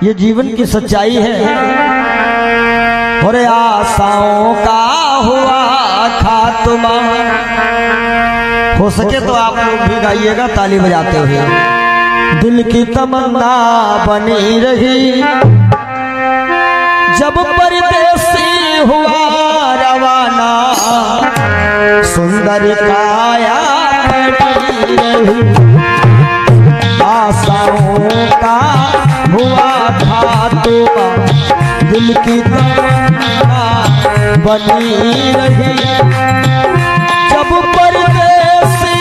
ये जीवन की सच्चाई है। और आशाओं का हुआ खात्मा। हो सके तो आप लोग भी गाइएगा ताली बजाते हुए। दिल की तमन्ना बनी रही जब परदेसी हुआ रवाना, सुंदर काया बनी रही। आशाओं का हुआ खात्मा, दिल की तमन्ना बनी रही जब परदेसी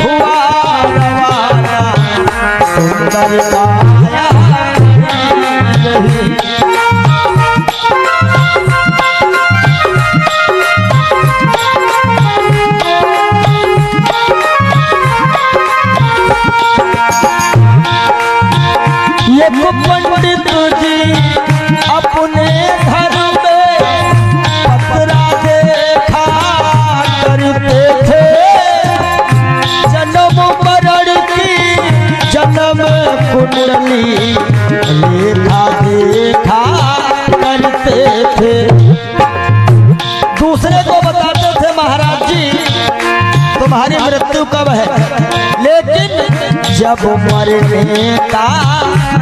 हुआ रवाना, सुंदर काया बनी रही। पंडित जी अपने घर में पतरा देखा करते थे, जन्म मरण की जन्म कुंडली लेखा देखा करते थे। दूसरे को बताते थे महाराज जी तुम्हारी मृत्यु कब है, लेकिन जब मरने का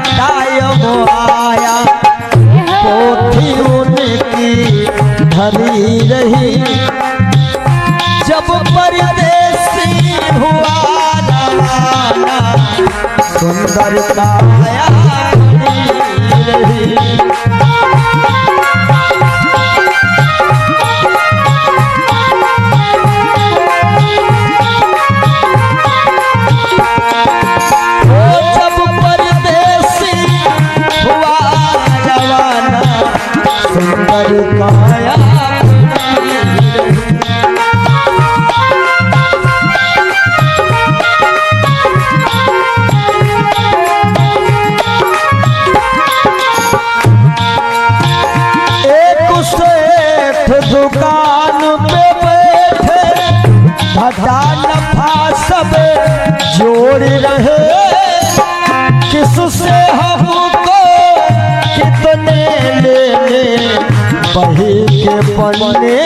टाइम आया पोथी उनकी धरी रही। जब परदेसी हुआ रवाना, सुंदर काया बनी रही। दुकान पे बैठे धदा नफा सब जोड़ रहे, किससे हमको कितने लेने बही के पन्ने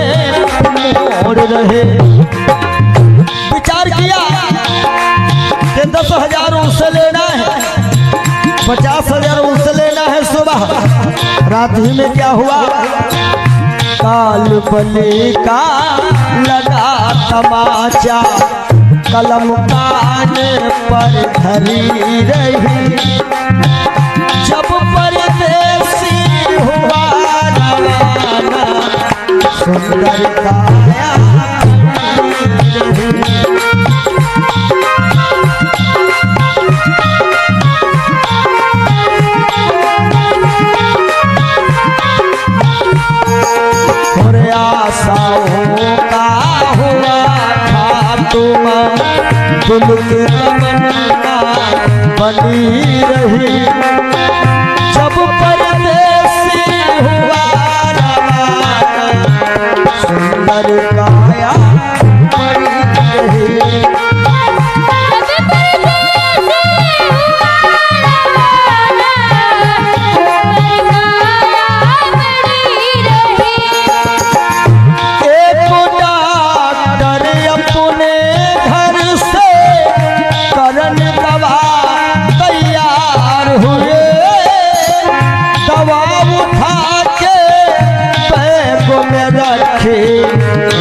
मोड़ रहे। विचार किया कि 10,000 उससे लेना है, 50,000 उससे लेना है। सुबह रात ही में क्या हुआ, काल बले का लगा तमाचा, कलम कान पर धरी रही। जब परदेसी हुआ रवाना, सुंदर काया बनी रही। आशाओं का हुआ खात्मा, दिल की तमन्ना बनी रही जब परदेसी हुआ रवाना, सुंदर काया बनी रही।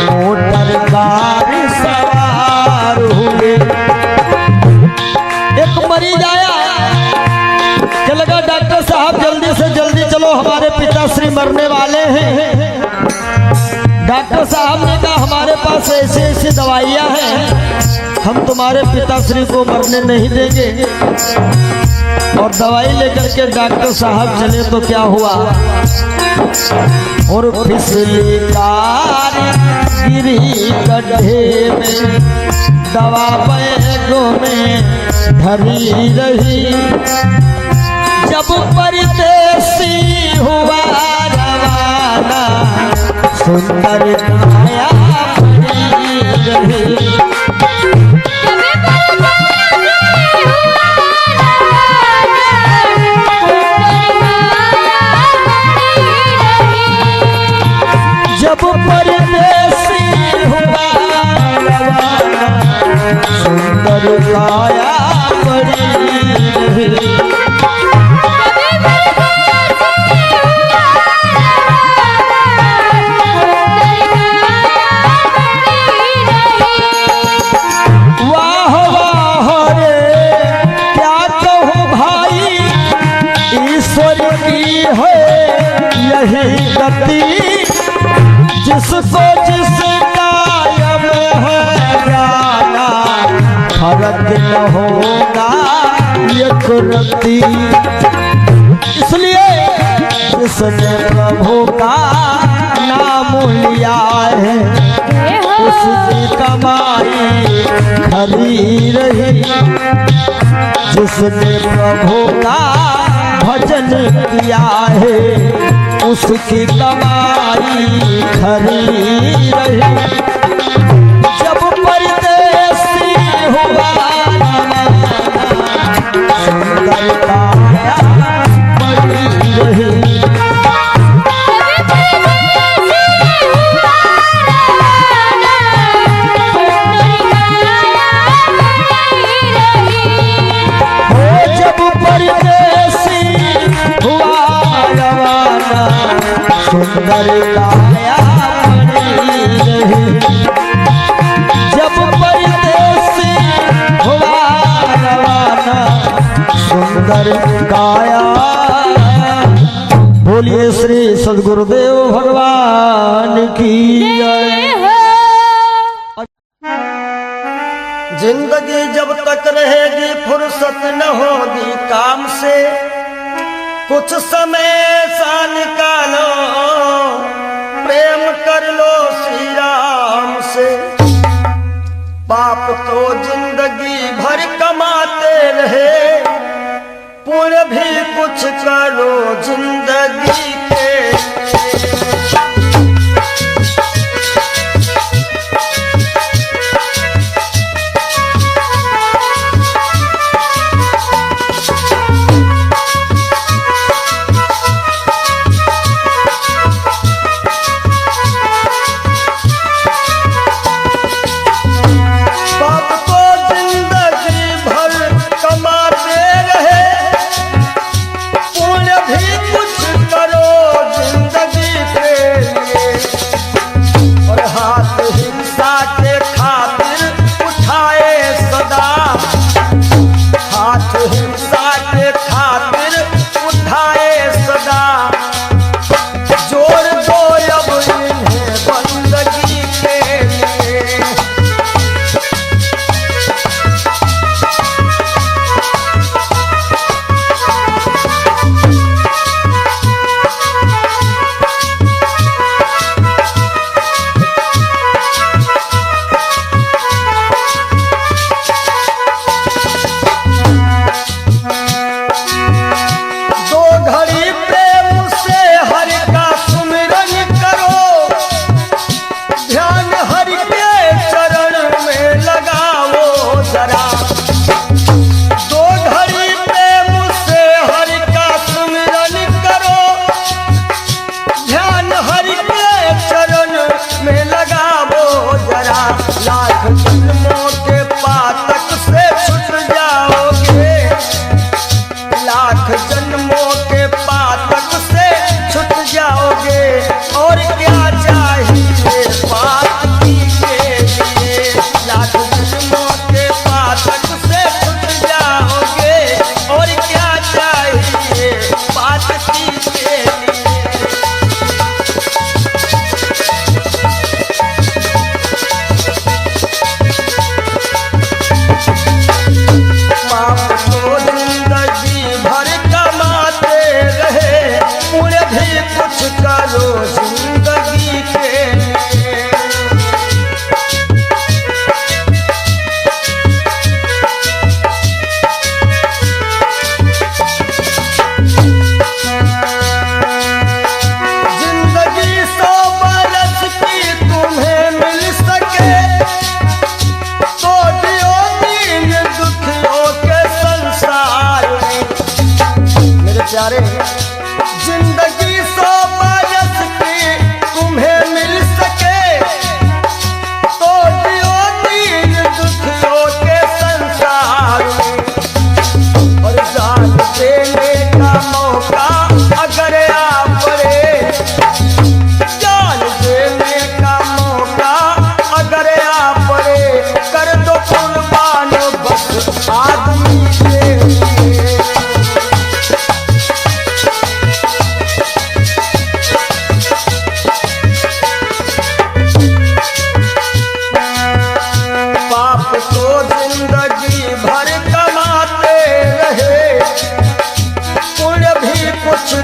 मोटर कार सवार हुए। एक मरीज आया कि लगा डॉक्टर साहब जल्दी से जल्दी चलो हमारे पिताश्री मरने वाले हैं। डॉक्टर साहब ने कहा हमारे पास ऐसी ऐसी दवाइयां हैं, हम तुम्हारे पिताश्री को मरने नहीं देंगे। और दवाई लेकर के डॉक्टर साहब चले तो क्या हुआ, और फिसली कार गिरी गड्ढे में, दवा बैगों में धरी रही। जब परदेसी हुआ रवाना, सुंदर काया बनी रही। है यही गति, जिसको जिस कायम है जाना, फर्क न होगा ये कुर्ती। इसलिए जिसने प्रभु का नाम लिया है, उसकी कमाई खरी रही। जिसने प्रभु का भजन किया है, उसकी कमाई खरी रही। जब परदेसी हुआ सुंदर काया बड़ी रही। सुंदर काया बनी रही। जब परदेसी हुआ रवाना, सुंदर काया। बोलिए श्री सद्गुरुदेव भगवान की जय। जिंदगी जब तक रहेगी फुर्सत न होगी काम से, कुछ समय सा निकालो प्रेम कर लो श्री राम से। पाप तो जिंदगी भर कमाते रहे, पुण्य भी कुछ करो जिंदगी के।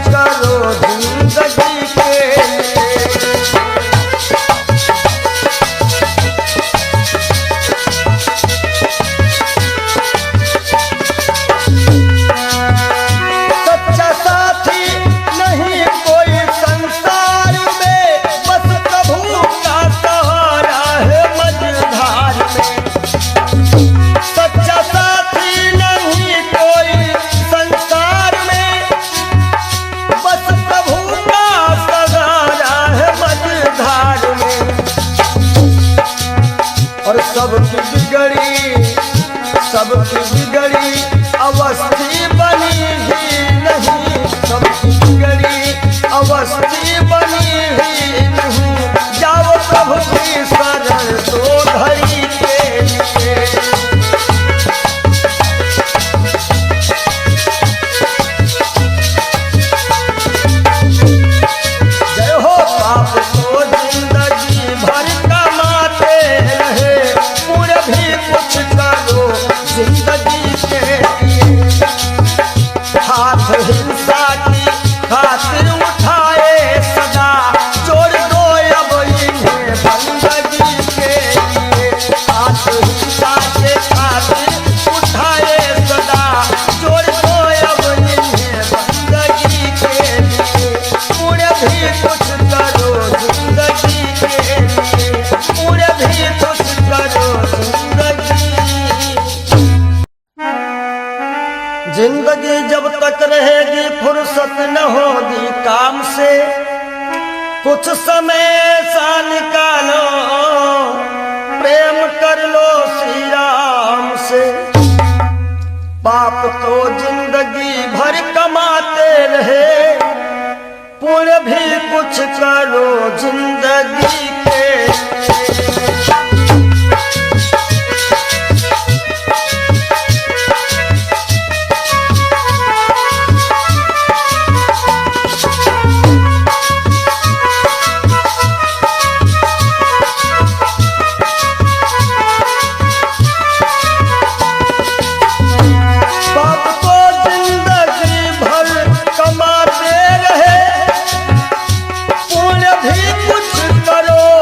करो जिंदगी के सच्चा साथी नहीं कोई संसार में, बस प्रभु का सहारा है मझधार में। सच्चा साथी नहीं कोई संसार में, बस प्रभु का सहारा है मझधार में। और सबकी बिगड़ी अवस्थी बनी ही नहीं, सबकी बिगड़ी अवस्थी बनी ही नहीं। जाओ प्रभु की शरण दो घड़ी के लिए। जय हो पाप को जिंदगी भर कमाते रहे, पुण्य भी कुछ करो जिंदगी के लिए। हाथ हिंसा की खातिर उठाए सदा, जोड़ दो अब इन्हें बंदगी के लिए। हाथ हिंसा के खातिर उठाए सदा, जोड़ दो अब इन्हें बंदगी के लिए। पुण्य भी कुछ करो जिंदगी के लिए, पुण्य भी कुछ करो जिंदगी जब तक रहेगी फुर्सत न होगी काम से। कुछ समय सा निकालो, प्रेम कर लो श्री राम से। पाप तो जिंदगी भर कमाते रहे, पुण्य भी कुछ करो जिंदगी के। करो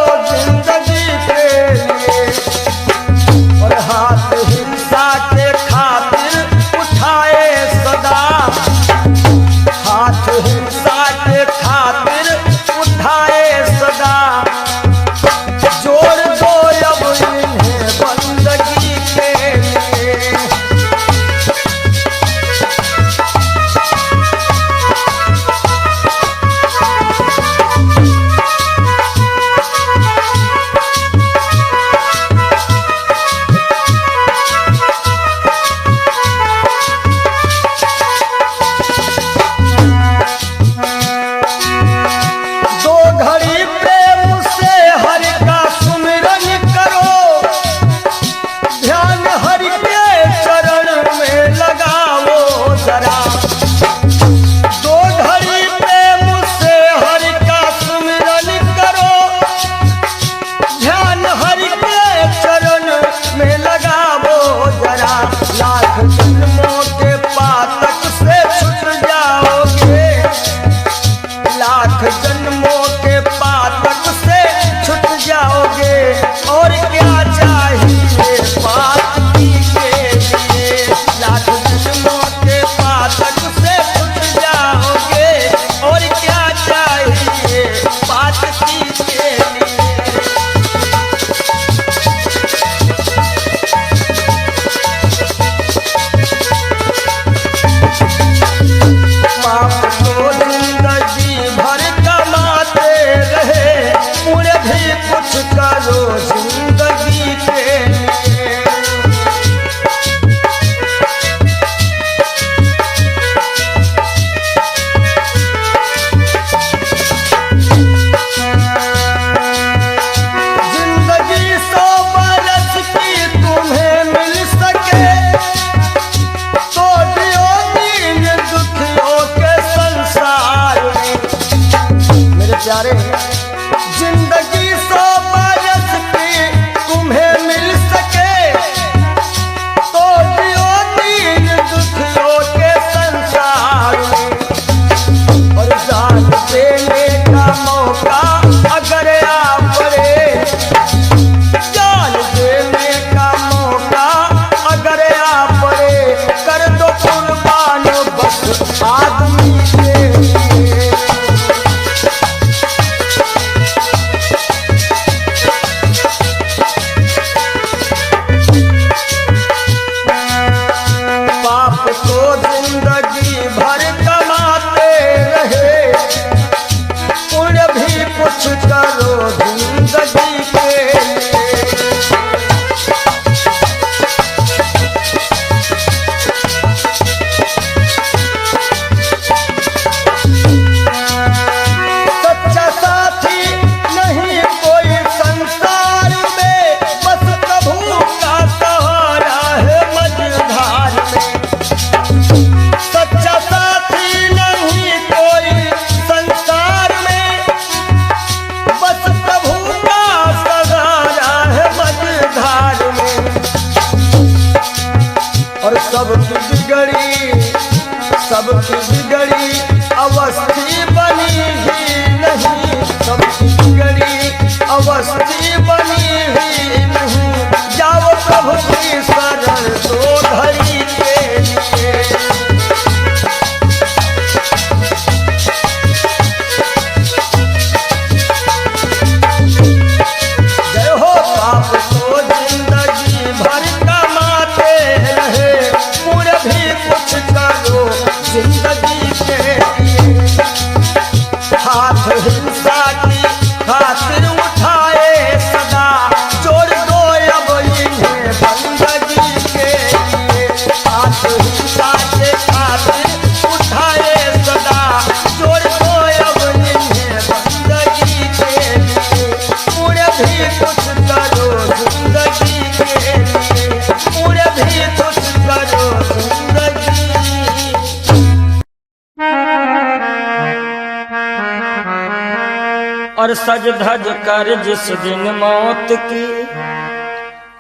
और सज धज कर जिस दिन मौत की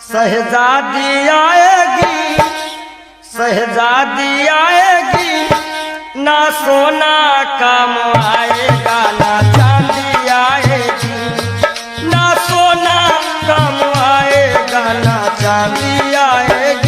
शहजादी आएगी, शहजादी आएगी, ना सोना काम आएगा ना चांदी आएगी, ना सोना काम आएगा ना चांदी आएगी।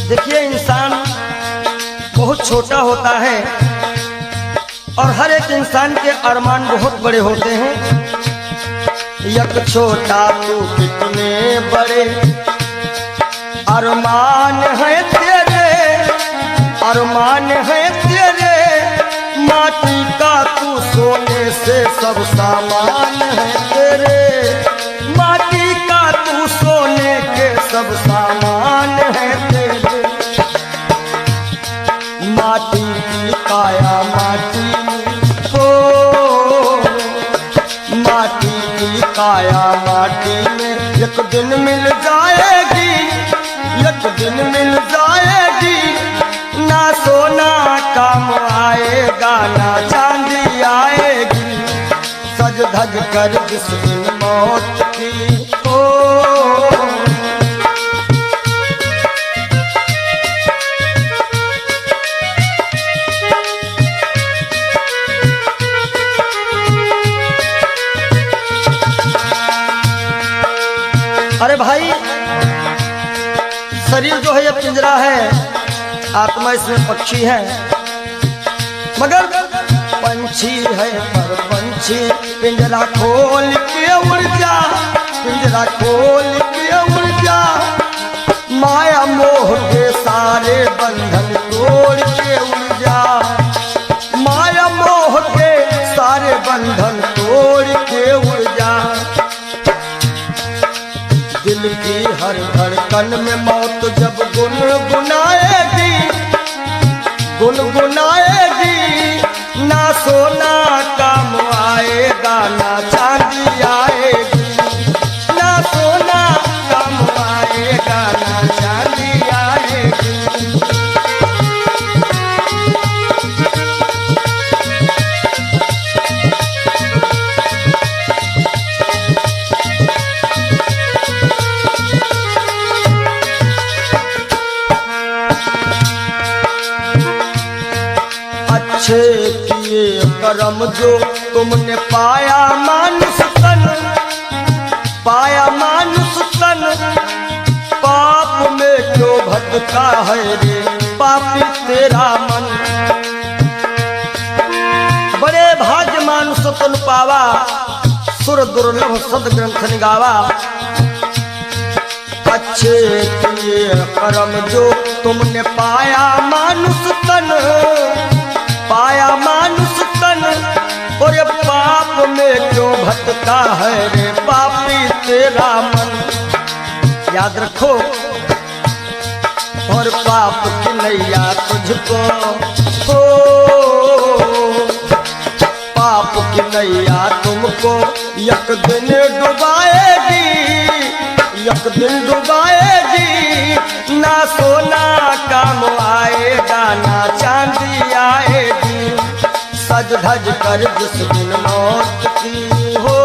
देखिए इंसान बहुत छोटा होता है और हर एक इंसान के अरमान बहुत बड़े होते हैं। एक छोटा तू कितने बड़े अरमान है तेरे, अरमान है तेरे, माटी का तू सोने से सब सामान है तेरे, माटी का तू सोने के सब सामान है तेरे। माटी की काया माटी हो, माटी की काया माटी में एक दिन मिल जाएगी, एक दिन मिल जाएगी, ना सोना काम आएगा ना चांदी आएगी, सज धज कर जिस दिन मौत की हो। अरे भाई, शरीर जो है ये पिंजरा है, आत्मा इसमें पक्षी है, मगर पंछी है पर पंछी पिंजरा खोल के उड़ जा, पिंजरा खोल के उड़ जा, माया मोह के सारे बंधन तोड़ के उड़ जा, माया मोह के सारे बंधन तोड़ के उड़ जा। दिल की हर धड़कन में मौत जब गुनगुनाएगी, गुनगुनाएगी, ना सोना काम आएगा ना चांदी आएगी, ना सोना काम आएगा ना चांदी आएगी। अच्छे किए कर्म जो तुमने पाया मानुष तन, पाया मानुष तन, पाप में क्यों भटका है रे पापी तेरा मन। बड़े भाग्य मानुष तन पावा, सुर दुर्लभ सद ग्रंथ निगावा। अच्छे किए कर्म जो तुमने पाया मानुष तन, पाया मानुष तन, और ये पाप में क्यों भटका है रे पापी तेरा मन। याद रखो, और पाप की नैया तुझको हो, पाप की नैया तुमको एक दिन डुबाएगी, एक दिन डुबाएगी, ना सोना काम आएगा ना चांदी आएगी, सज धज कर जिस दिन मौत की हो।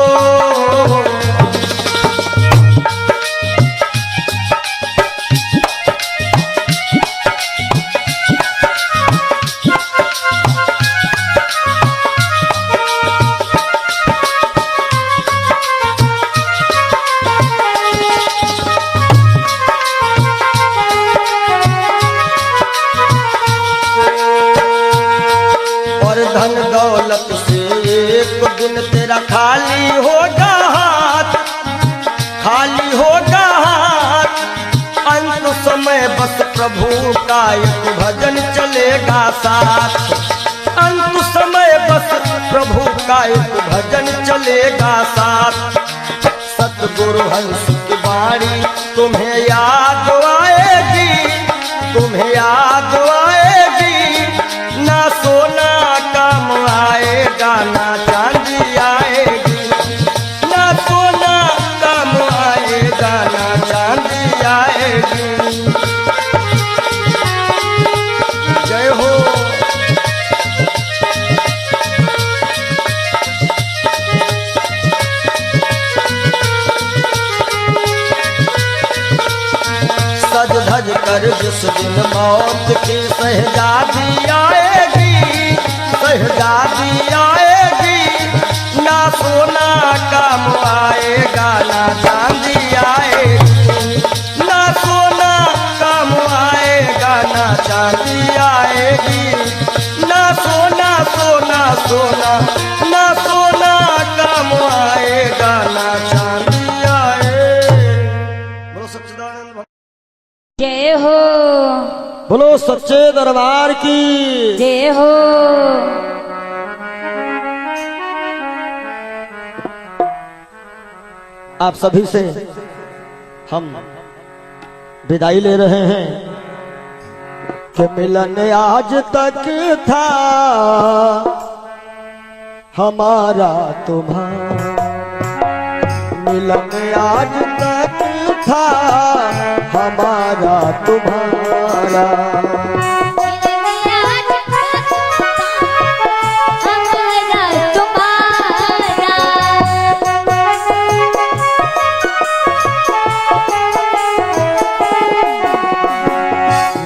धन दौलत से एक दिन तेरा खाली होगा हाथ, खाली होगा हाथ, अंत समय बस प्रभु का एक भजन चलेगा साथ, अंत समय बस प्रभु का एक भजन चलेगा साथ। सतगुरु हंस की वाणी तुम्हें याद आएगी, तुम्हें याद आएगी, आएगी। जय हो। सज धज कर जिस दिन मौत की शहजादी आएगी, शहजादी आएगी, ना सोना काम आएगा ना चांदी आएगी, ना सोना काम आएगा ना चांदी आएगी, ना सोना सोना सोना ना सोना काम आएगा ना चांदी आएगी। बोलो सच्चिदानंद जय हो, बोलो सच्चे दरबार की जय हो। आप सभी से हम विदाई ले रहे हैं कि मिलन आज तक था हमारा तुम्हारा, मिलन आज तक था हमारा तुम्हारा,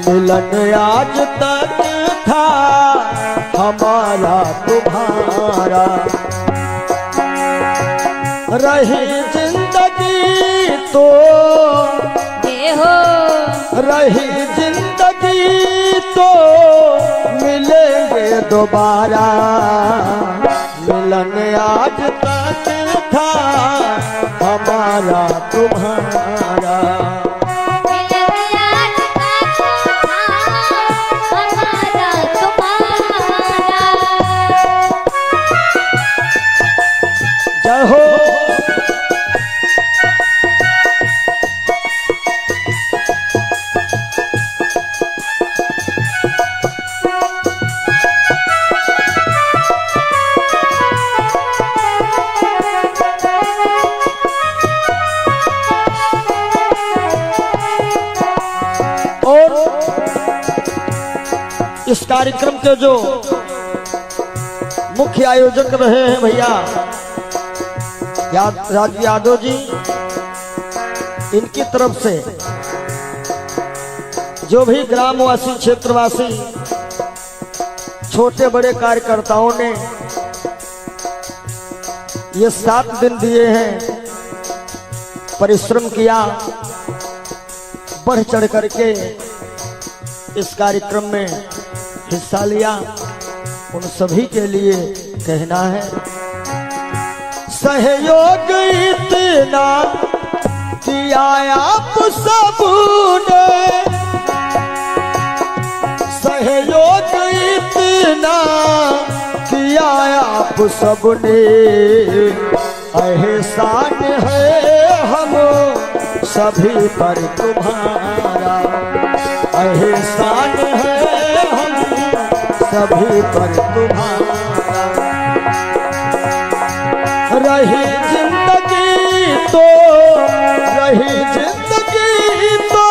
मिलन आज तक था हमारा तुम्हारा, रही जिंदगी तो जय हो, रही जिंदगी तो मिलेंगे दोबारा, मिलन आज तक था हमारा तुम्हारा। जय हो। और इस कार्यक्रम के जो मुख्य आयोजक रहे हैं भैया राज यादव जी, इनकी तरफ से जो भी ग्रामवासी क्षेत्रवासी छोटे बड़े कार्यकर्ताओं ने ये 7 दिन दिए हैं, परिश्रम किया, बढ़ चढ़ करके इस कार्यक्रम में हिस्सा लिया, उन सभी के लिए कहना है सहयोग इतना किया आप सबने, सहयोग इतना किया आप सबने, एहसान है हम सभी पर तुम्हारा, एहसान है हम सभी पर तुम्हारा, रही जिंदगी तो, रही जिंदगी तो,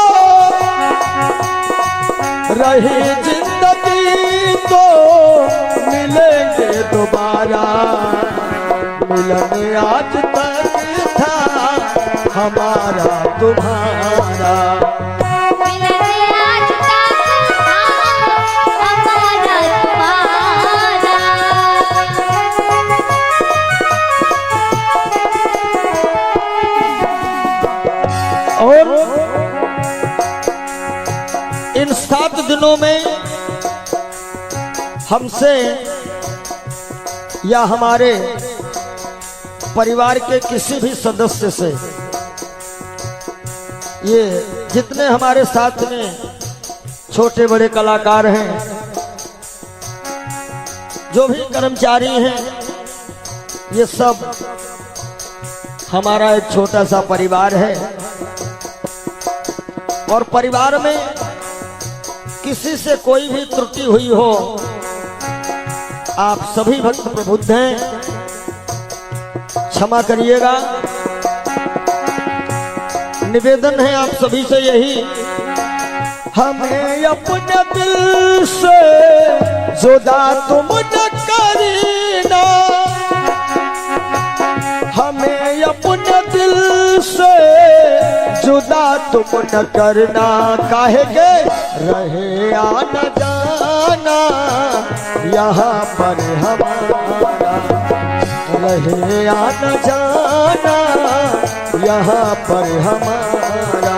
रही जिंदगी तो मिलेंगे दोबारा, मिलन आज तक था हमारा तुम्हारा, और इन 7 दिनों में हमसे या हमारे परिवार के किसी भी सदस्य से, ये जितने हमारे साथ में छोटे बड़े कलाकार हैं, जो भी कर्मचारी हैं, ये सब हमारा एक छोटा सा परिवार है, और परिवार में किसी से कोई भी त्रुटि हुई हो, आप सभी भक्त प्रबुद्ध हैं, क्षमा करिएगा। निवेदन है आप सभी से यही, हमें अपने दिल से जुदा तुम न करीना, हमें अपने दिल से जुदा तुम न करना, काहे के रहे आना जाना यहाँ पर हमारा, रहे आना जाना यहाँ पर हमारा।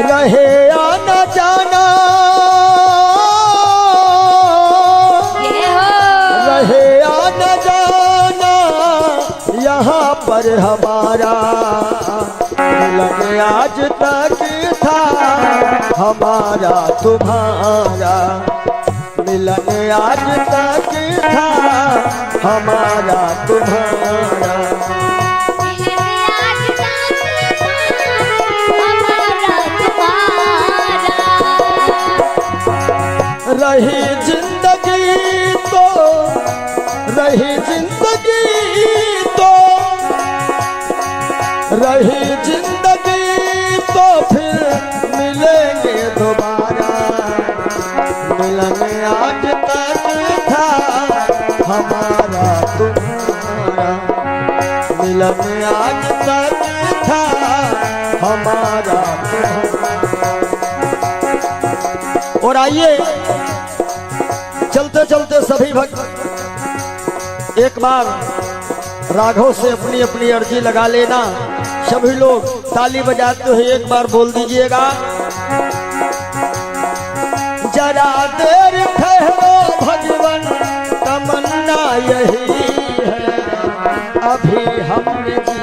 रहे आना जाना, रहे आना जाना यहाँ पर हमारा, मिलन आज तक था हमारा तुम्हारा, मिलन आज तक था हमारा तुम्हारा। रही जिंदगी तो, रही जिंदगी तो, रही जिंदगी तो फिर मिलेंगे दोबारा, मिलन आज तक था हमारा तुम्हारा, मिलन आज तक था हमारा तुम्हारा। और आइए चलते चलते सभी भक्त एक बार राघव से अपनी अपनी अर्जी लगा लेना। सभी लोग ताली बजाते हुए एक बार बोल दीजिएगा, जरा देर ठहरो भगवन तमन्ना यही है, अभी हमने जी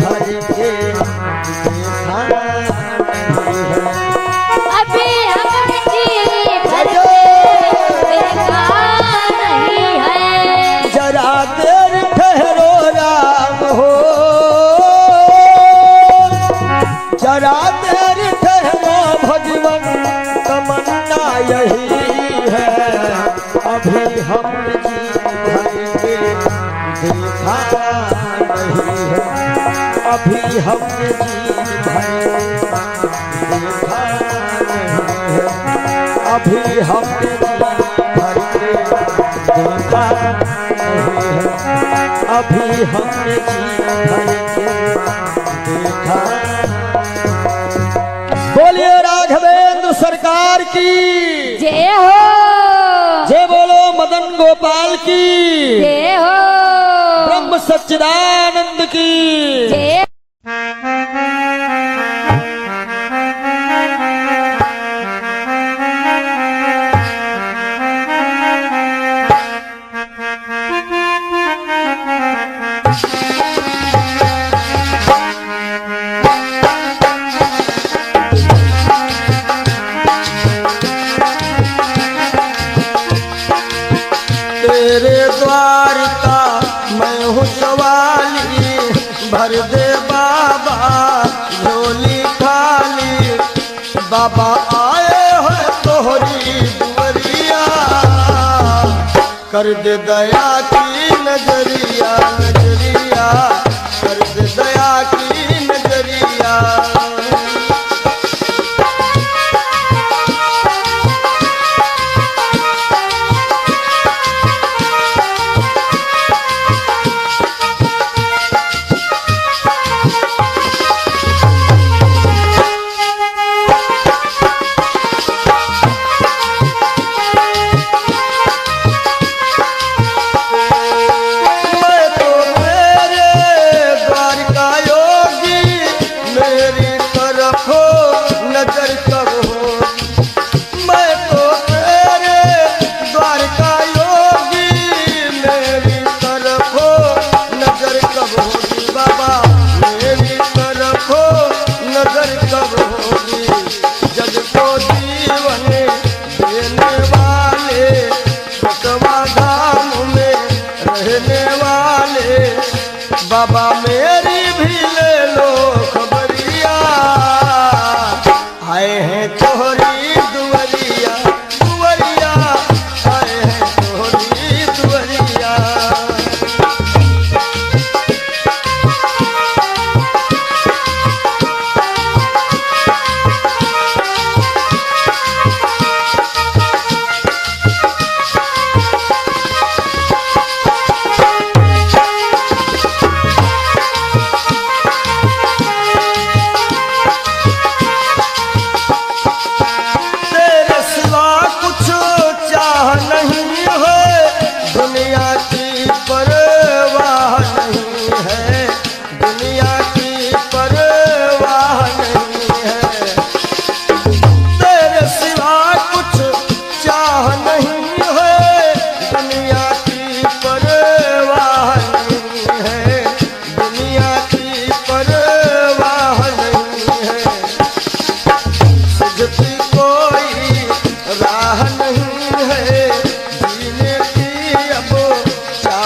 भर के देखा नहीं है, अभी हमने जी भर देखा नहीं है। जरा देर ठहरो राम हो, जरा देर ठहरो भगवन तमन्ना यही है, अभी हमने जी भर के देखा नहीं है, अभी हमने जी भर देखा नहीं है, अभी हमने जी भर के देखा नहीं है, अभी हमने जी भर के देखा। बोलिए राघवेंद्र सरकार की जय हो, जय, बोलो मदन गोपाल की जय हो, ब्रह्म सच्चिदानंद की जय। तेरे द्वार का मैं हूँ सवाली, भर दे बाबा झोली खाली, बाबा आए हो तोहरी दुवरिया, कर दे दया की नजरिया, नजरिया कर दे दया की नजरिया। बाबा मेरी भी ले लो खबरिया, आए हैं तोहरी दुवरिया, दुवरिया आए हैं तोहरी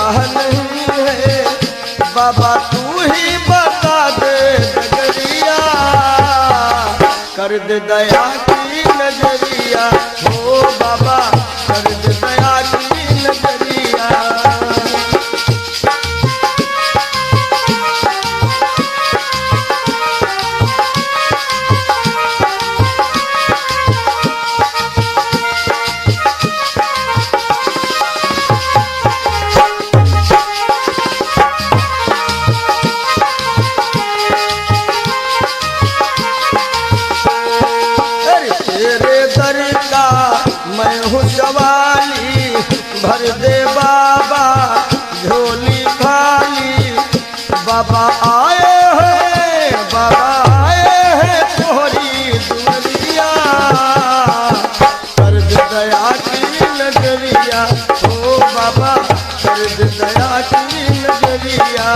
राह नहीं है, बाबा तू ही बता दे नजरिया, कर दे दया की नजरिया, हो बाबा कर दे दया की नजरिया। मैं हूँ सवाली, भर दे बाबा झोली खाली, बाबा आए हैं, बाबा आए हैं तोहरी दुनिया, कर दे दया की नजरिया, ओ बाबा कर दे दया की नजरिया।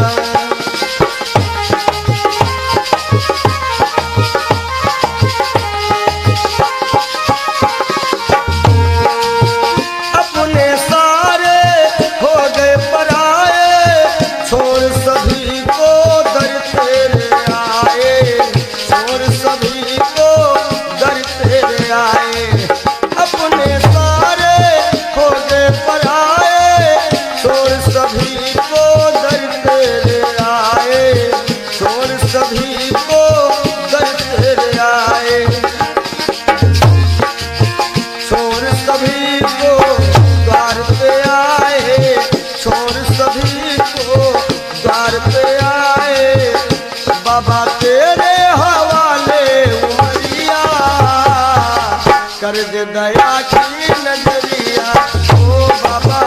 सभी को दर तेरे आए, छोड़ सभी को द्वार पे आए, छोड़ सभी को द्वार पे आए, बाबा तेरे हवाले उमरिया, कर दे दया की नजरिया, ओ बाबा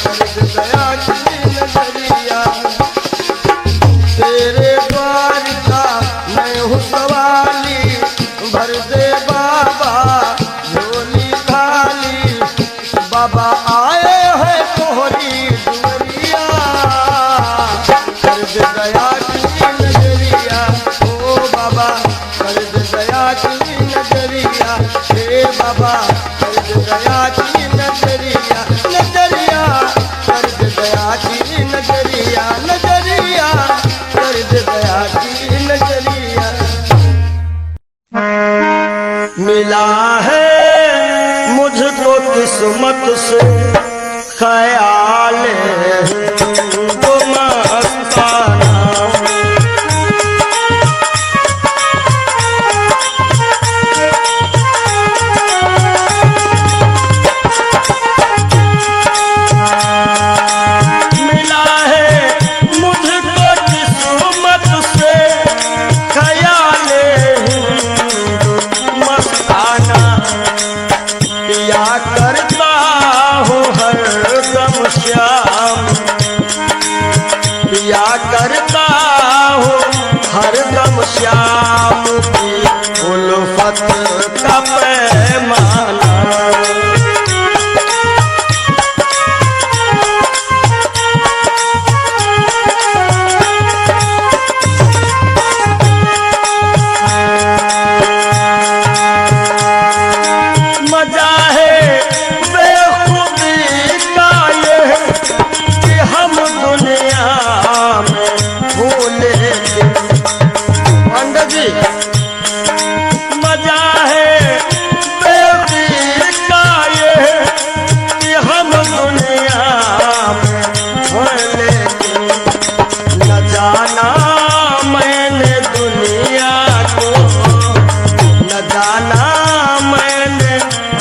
कर दे दया की नजरिया। तेरे द्वार का मैं हूँ सवाली, भर दे बाबा झोली खाली, बाबा आए हैं तोहरी दुनिया, कर दे दया की नजरिया, ओ बाबा कर दे दया की नजरिया, हे बाबा कर दे दया की नजरिया, नजरिया कर दे दया की नजरिया, नजरिया कर दे दया की नजरिया। मिला है मुझको किस्मत से ख्याल तो मस्ताना, मिला है मुझको किस्मत से ख्याल मस्ताना, पिया करता हूँ हर दम श्याम, पिया करता हूँ हर दम श्याम की उल्फत का पैमाना। मजा है बेखुदी का ये कि हम दुनिया में भूले पंडित जी, मजा है बेखुदी का ये कि हम दुनिया में भूले, न जाना मैंने दुनिया को, न जाना मैंने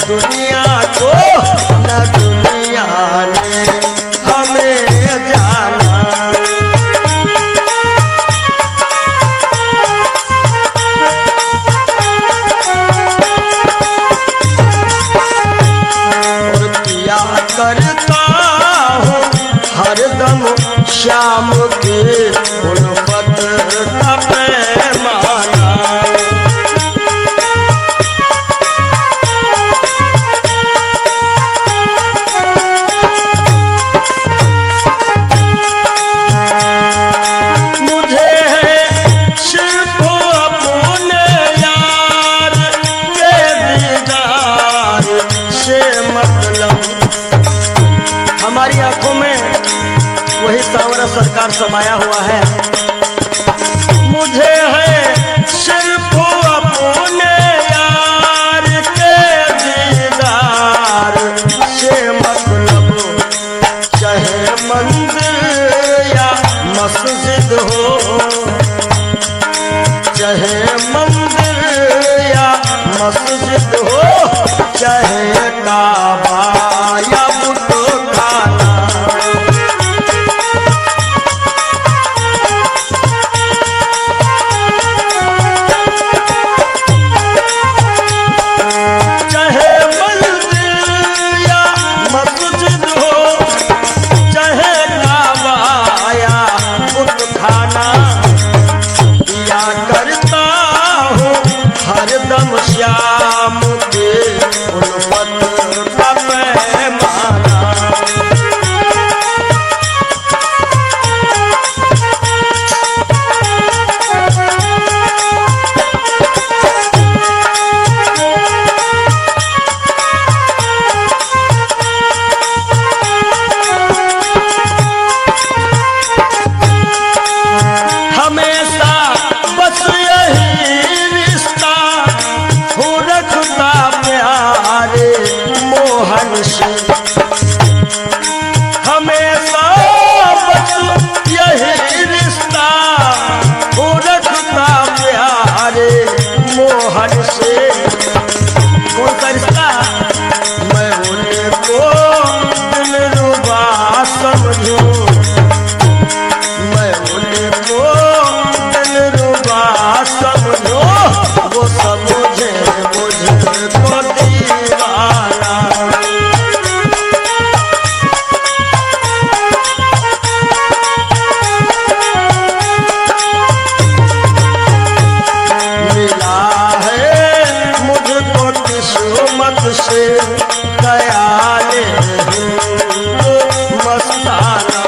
दुनिया को, न दुनिया ने हमें जाना। और पिया करता हूँ हर दम शाम की उल्फत का पैमाना। मुझे है सिर्फ अपने यार के दीदार से मतलब, हमारी आंखों में सांवरा सरकार समाया हुआ है। मुझे है सिर्फ अपने यार के दीदार से मतलब, चाहे मंदिर या मस्जिद हो, चाहे मंदिर या मस्जिद हो, चाहे काबा या बुतखाना। चाहे मंदिर या मस्जिद हो, चाहे काबा या बुतखाना, या करता हूँ हरदम श्याम के उल्फत का पैमाना। हमेशा बस यही रिश्ता हो रखता प्यारे मोहन से। हमेशा बस यही रिश्ता हो रखता प्यारे मोहन से। कौन सा रिश्ता? मैं उनको दिलरुबा समझूं, मैं उनको दिलरुबा समझो, वो समझे मुझको दीवाना। मिला है मुझको किस्मत से ख्याल मस्ताना।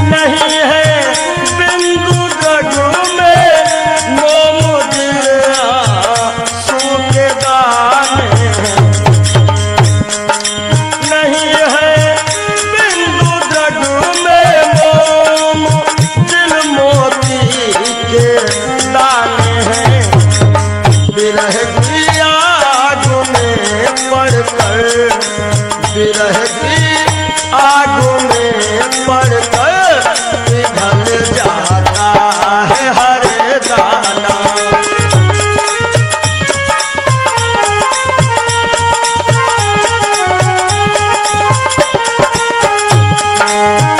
नहीं है बिंदु गढ़ में मोम दिया सूखे दाने, नहीं है बिंदु गढ़ में मोम दिल मोती के दाने हैं। बिरह की आग में पड़कर, बिरह की आग में पड़कर पिघल जाता है हर दाना।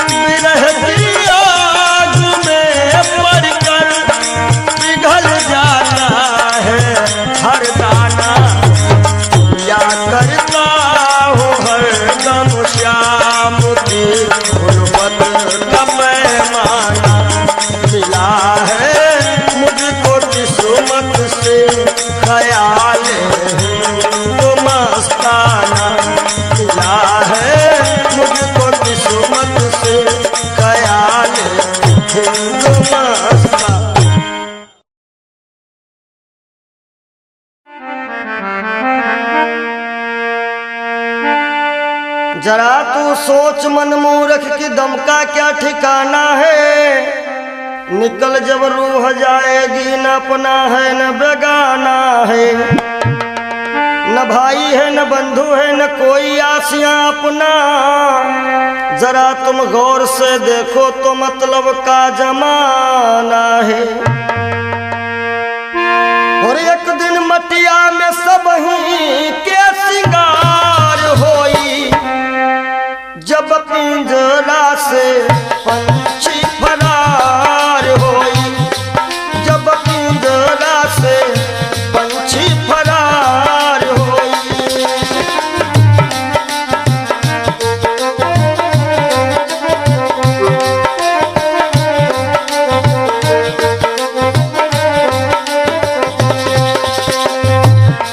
बिरह की आग में पड़कर पिघल जाता है हर दाना। या करता हूँ हरदम श्याम की गुर्बत का पैमाना। मिला है मुझको किस्मत से ख्याल तो मस्ताना। मिला है मुझको किस्मत से ख्याल तो मस्ताना। जरा तू सोच मन मूर्ख की दम का क्या ठिकाना है। निकल जब रूह जाएगी, न अपना है न बेगाना है, न भाई है न बंधु है न कोई आसियां अपना। जरा तुम गौर से देखो तो मतलब का जमाना है। और एक दिन मटिया में सब ही के सिंगार होई, जब पिंजरा से पंछी फरार होई, जब पिंजरा से पंछी फरार होई।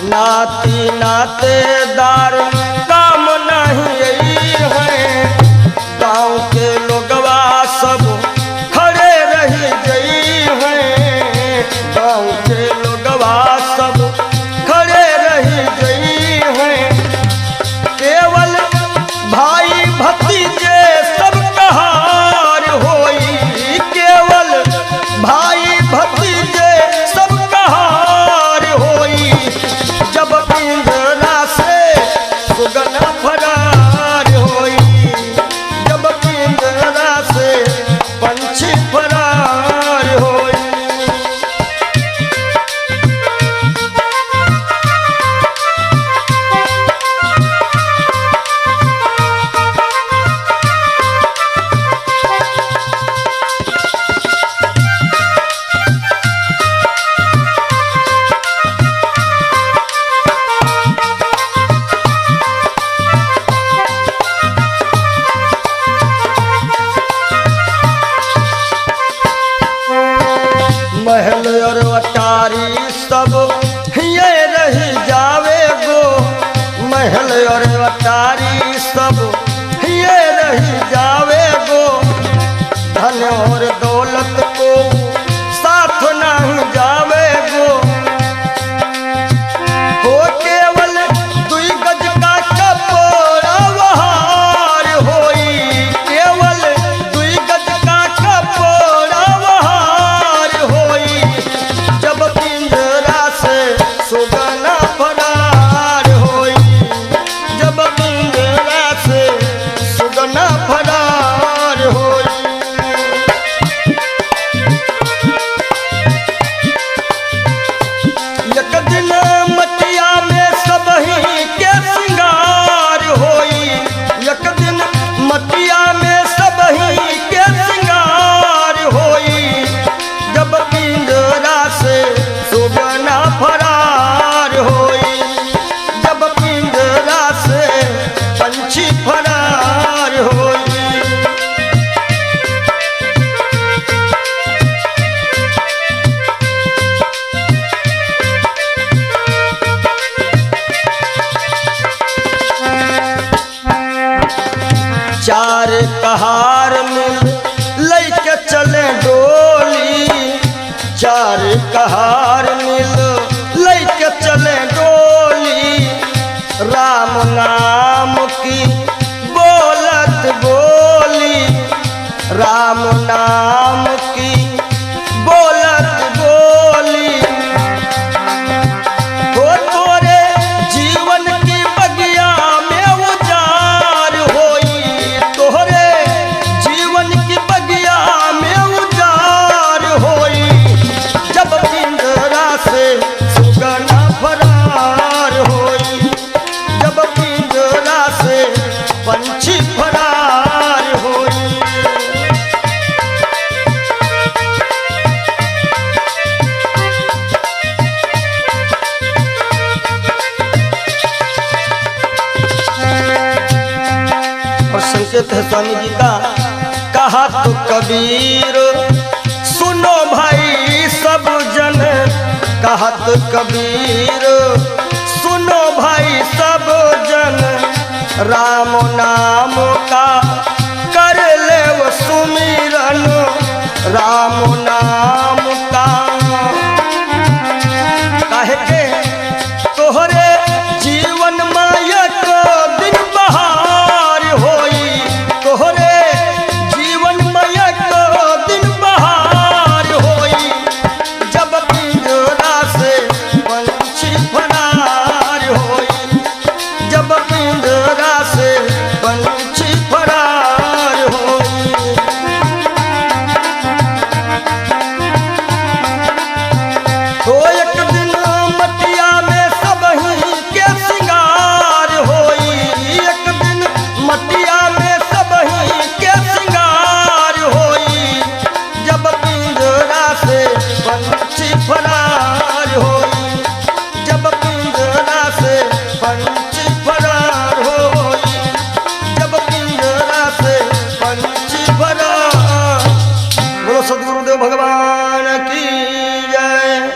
नाती नातेदार काम नहीं है, गाँव के लोगवा सब खड़े रही गई हैं, गाँव के लोग सब ये रही जावे गो, महल और अटारी सब ये रही जावे गो, धन और दौलत को साथ नहीं जावे गो, हो केवल दुई गज का कपड़ा वहार होई, केवल दुई गज का कपड़ा वहार होई, जब पिंजरा से सुगना फरार होई, जब पिंजरा से सुगना फरार होई। एक दिन मटिया में सबही के सिंगार होई, एक दिन मटिया में सबही के सिंगार होई, जब पिंजरा से सुगना फरार होई, जब पिंजरा से पंछी फरार होई। चार कहार मिल लैके चले डोली, चार कहार मिल लैके चले डोली, राम नाम की बोलत बोली, राम नाम की बोलत बोली, हो तोरे जीवन की बगिया में उजार होई, तोहरे जीवन की बगिया में उजार होई, जब पिंजरा से सुगना फरार होई, जब पिंजरा से पंछी फरार होई। और संकेत है स्वामी जी का, कहा तो कबीर सुनो भाई सब जन, कहा तो कबीर सुनो भाई सब जन, राम नाम का कर ले वो सुमिरन, राम नाम का काहे के तोहरे जीवन माया को दिन बहार होई, तोहरे जीवन माया को दिन बहार होई, जब पिंजरा से पंछी फरार होई, जब पिंजरा से पंछी फरार होई। तो एक दिन मटिया में सबही के सिंगार होई, एक दिन मटिया में सबही के सिंगार होई, जब पिंजरा से पंछी फरार होई, जब पिंजरा से पंछी फरार होई, जब पिंजरा से पंछी फरार। बोलो सद्गुरुदेव भगवान की जय।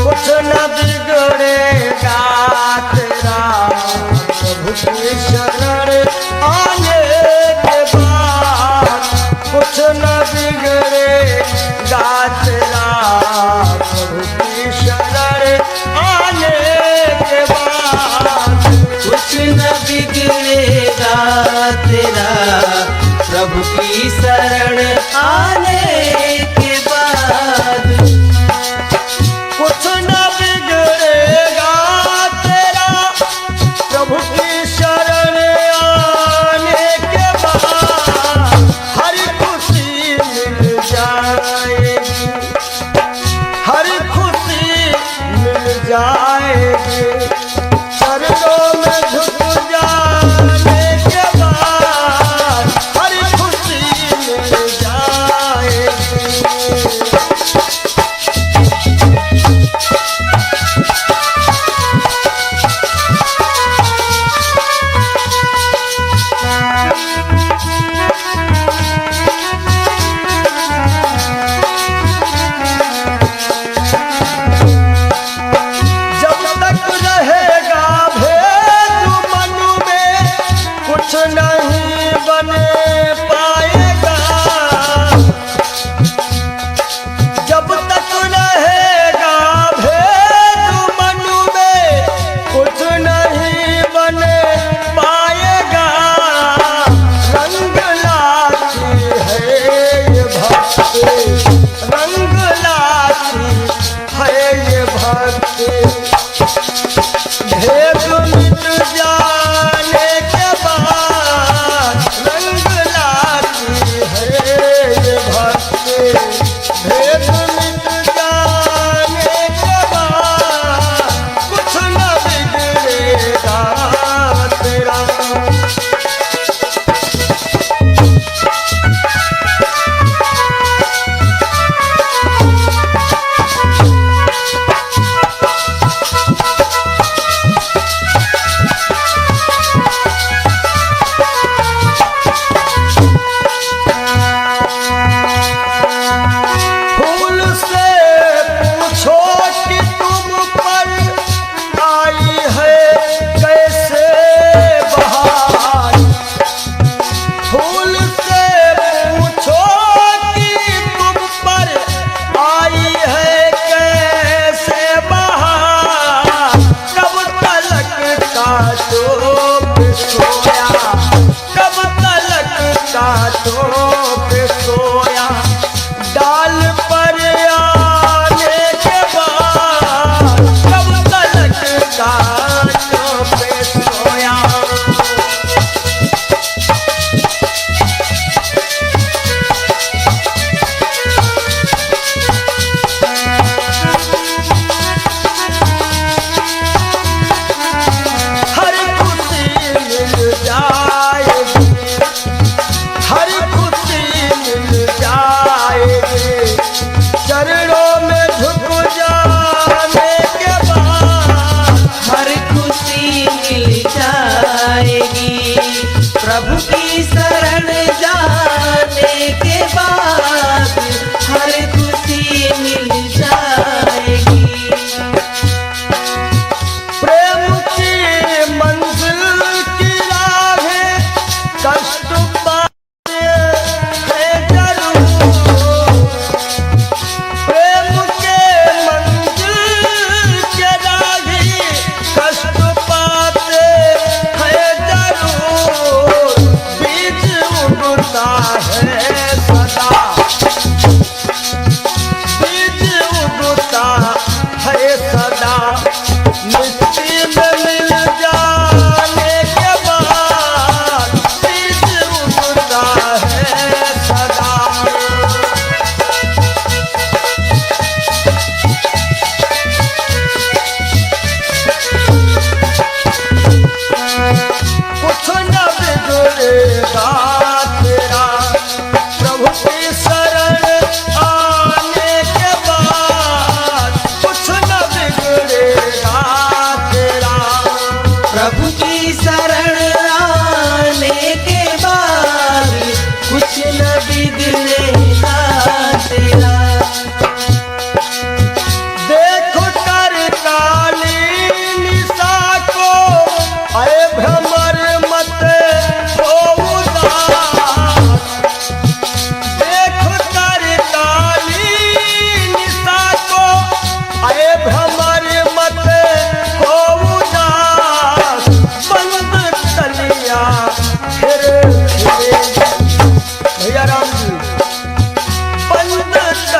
कुछ न बिगड़ेगा तेरा प्रभु की शरण आने के बाद, कुछ न बिगड़ेगा तेरा प्रभु की शरण आने के बाद, कुछ न बिगड़ेगा तेरा प्रभु की शरण आने के बाद, कुछ न बिगड़ेगा तेरा प्रभु की शरण आने के बाद, हर खुशी मिल जाएगी, हर खुशी मिल जाएगी, चरणों में झुक जाने के बाद, हर खुशी मिल जाएगी।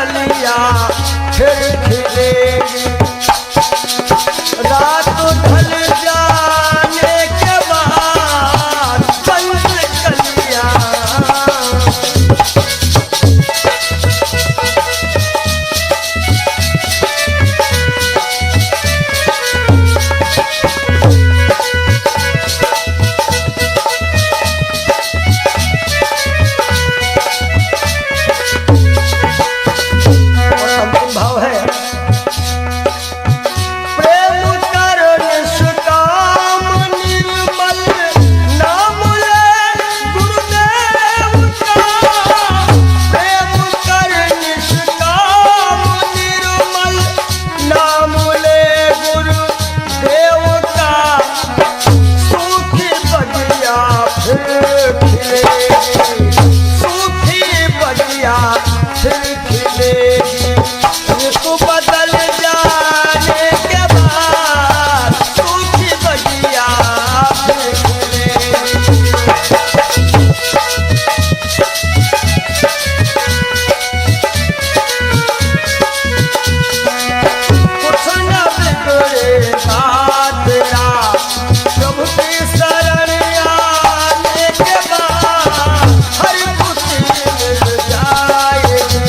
कलिया फिर खिलेगी। रात ढल जाने के बाद पंच कलिया भाव है प्रेम कर निष्काम निर्मल नाम ले गुरुदेव का। प्रेम कर निष्काम निर्मल नाम ले गुरुदेव का। सूखी बगिया फिर खिलेगी, सूखी बगिया फिर खिलेगी। ऋतु बदल जाने के बाद सूखी बगिया फिर खिलेगी। कुछ न बिगड़ेगा तेरा प्रभु की शरण आने के बाद। हर खुशी मिल जाएगी,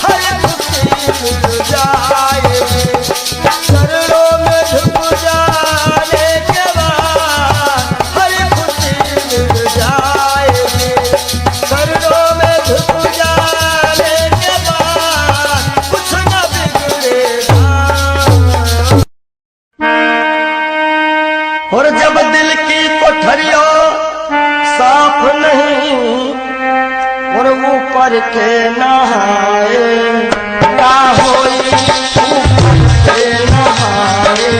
हर खुशी मिल जाएगी। चरणों में झुक जाने के बाद हर खुशी मिल जाएगी। चरणों में झुक जाने के बाद कुछ न बिगड़ेगा। और जब दिल की कोठरियों साफ नहीं और ऊपर के नहाए का होई, ऊपर के नहाए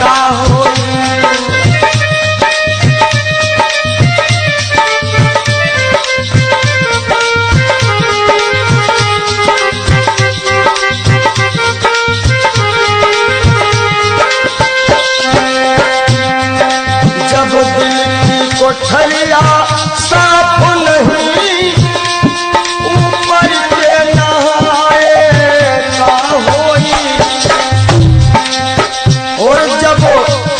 का होई। जब दिल की कोठरिया साफ नहीं ऊपर के नहाए का होई। और जब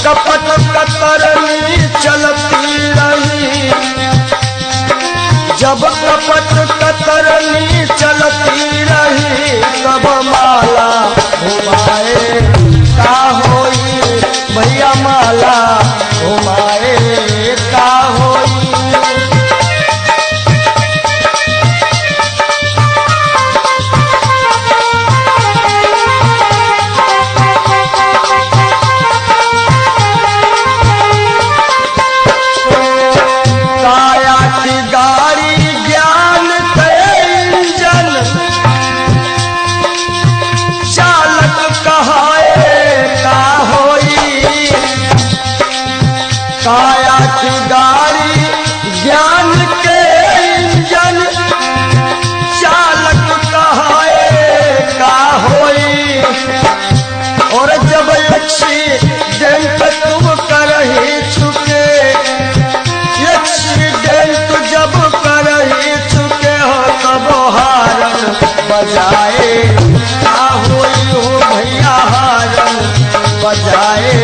कपट कतरनी चलती रही, जब कपट कतरनी चलती रही तब माला घुमाए का होई। भैया माला घुमाए का होई। काया की गाड़ी ज्ञान के इंजन चालक कहाए का होई। काया की गाड़ी ज्ञान के इंजन चालक कहाए का होई। और जब एक्सीडेंट तुम कर ही चुके, एक्सीडेंट जब कर ही चुके हो तब हारन बजाए का होई। हो भैया हारन बजाए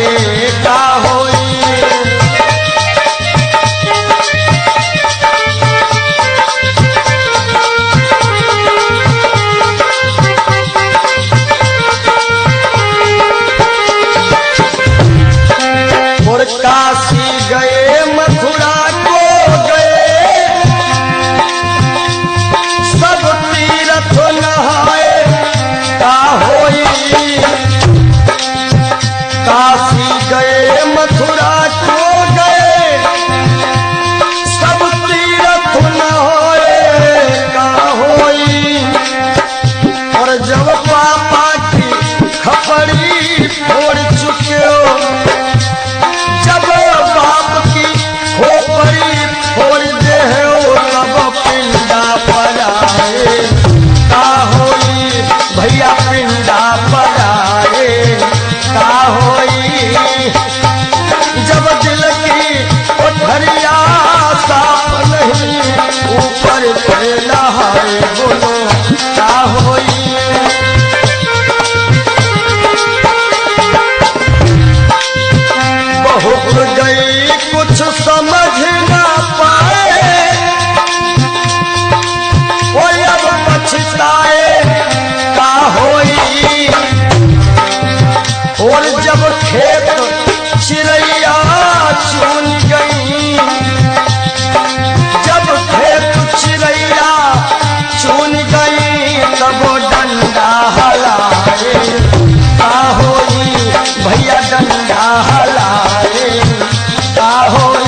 का होई। और काशी गए मथुरा को गए सब तीर्थ नहाए चुन गई तब डंडा हलाए का होई भैया डंडा हलाए का होई।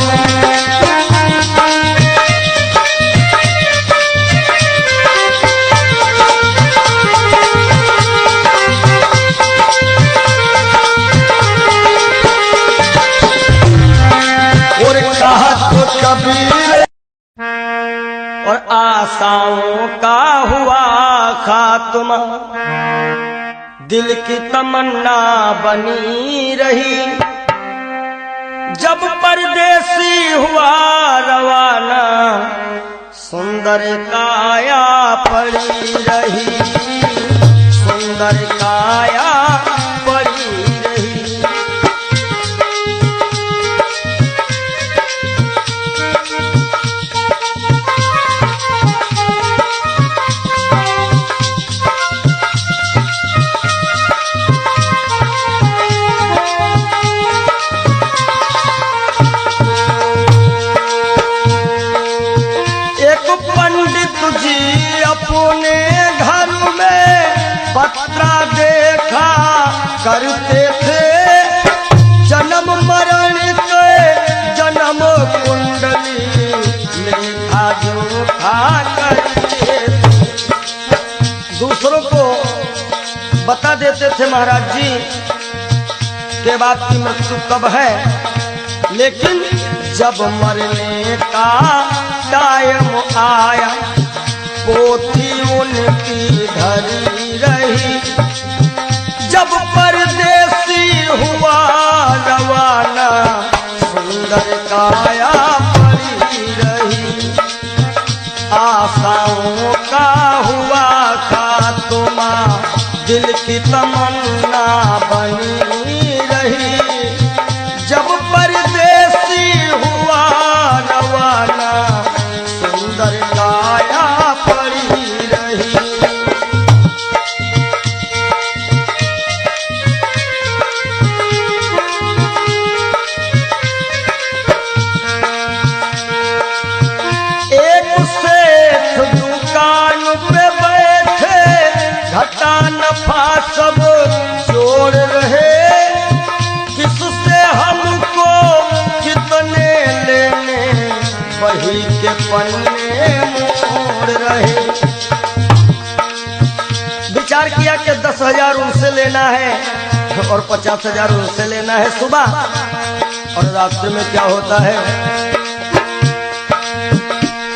और कहा तो कबीर और आशाओं का हुआ खात्मा, दिल की तमन्ना बनी रही। जब परदेसी हुआ रवाना, सुंदर काया पड़ी रही, सुंदर काया पड़ी रही। जी अपने घर में पत्रा देखा करते थे, जन्म मरण के जन्म कुंडली लेखा जोखा करते थे। दूसरों को बता देते थे महाराज जी के बाप की मृत्यु कब है, लेकिन जब मरने का टाइम आया पोथी उनकी धरी रही। जब परदेसी हुआ रवाना, सुंदर काया पड़ी रही। आशाओं का हुआ खात्मा, दिल की तमन्ना बनी रही। जब परदेसी हुआ रवाना, सुंदर काया पड़ी रही। एक सेठ दुकान पे बैठे, घाटा नफा सब जोड़ रहे। किससे हमको कितने लेने, वही के पन्ने मोड़ रहे। विचार किया कि 10,000 उनसे लेना है और 50,000 उनसे लेना है सुबह, और रात्रि में क्या होता है,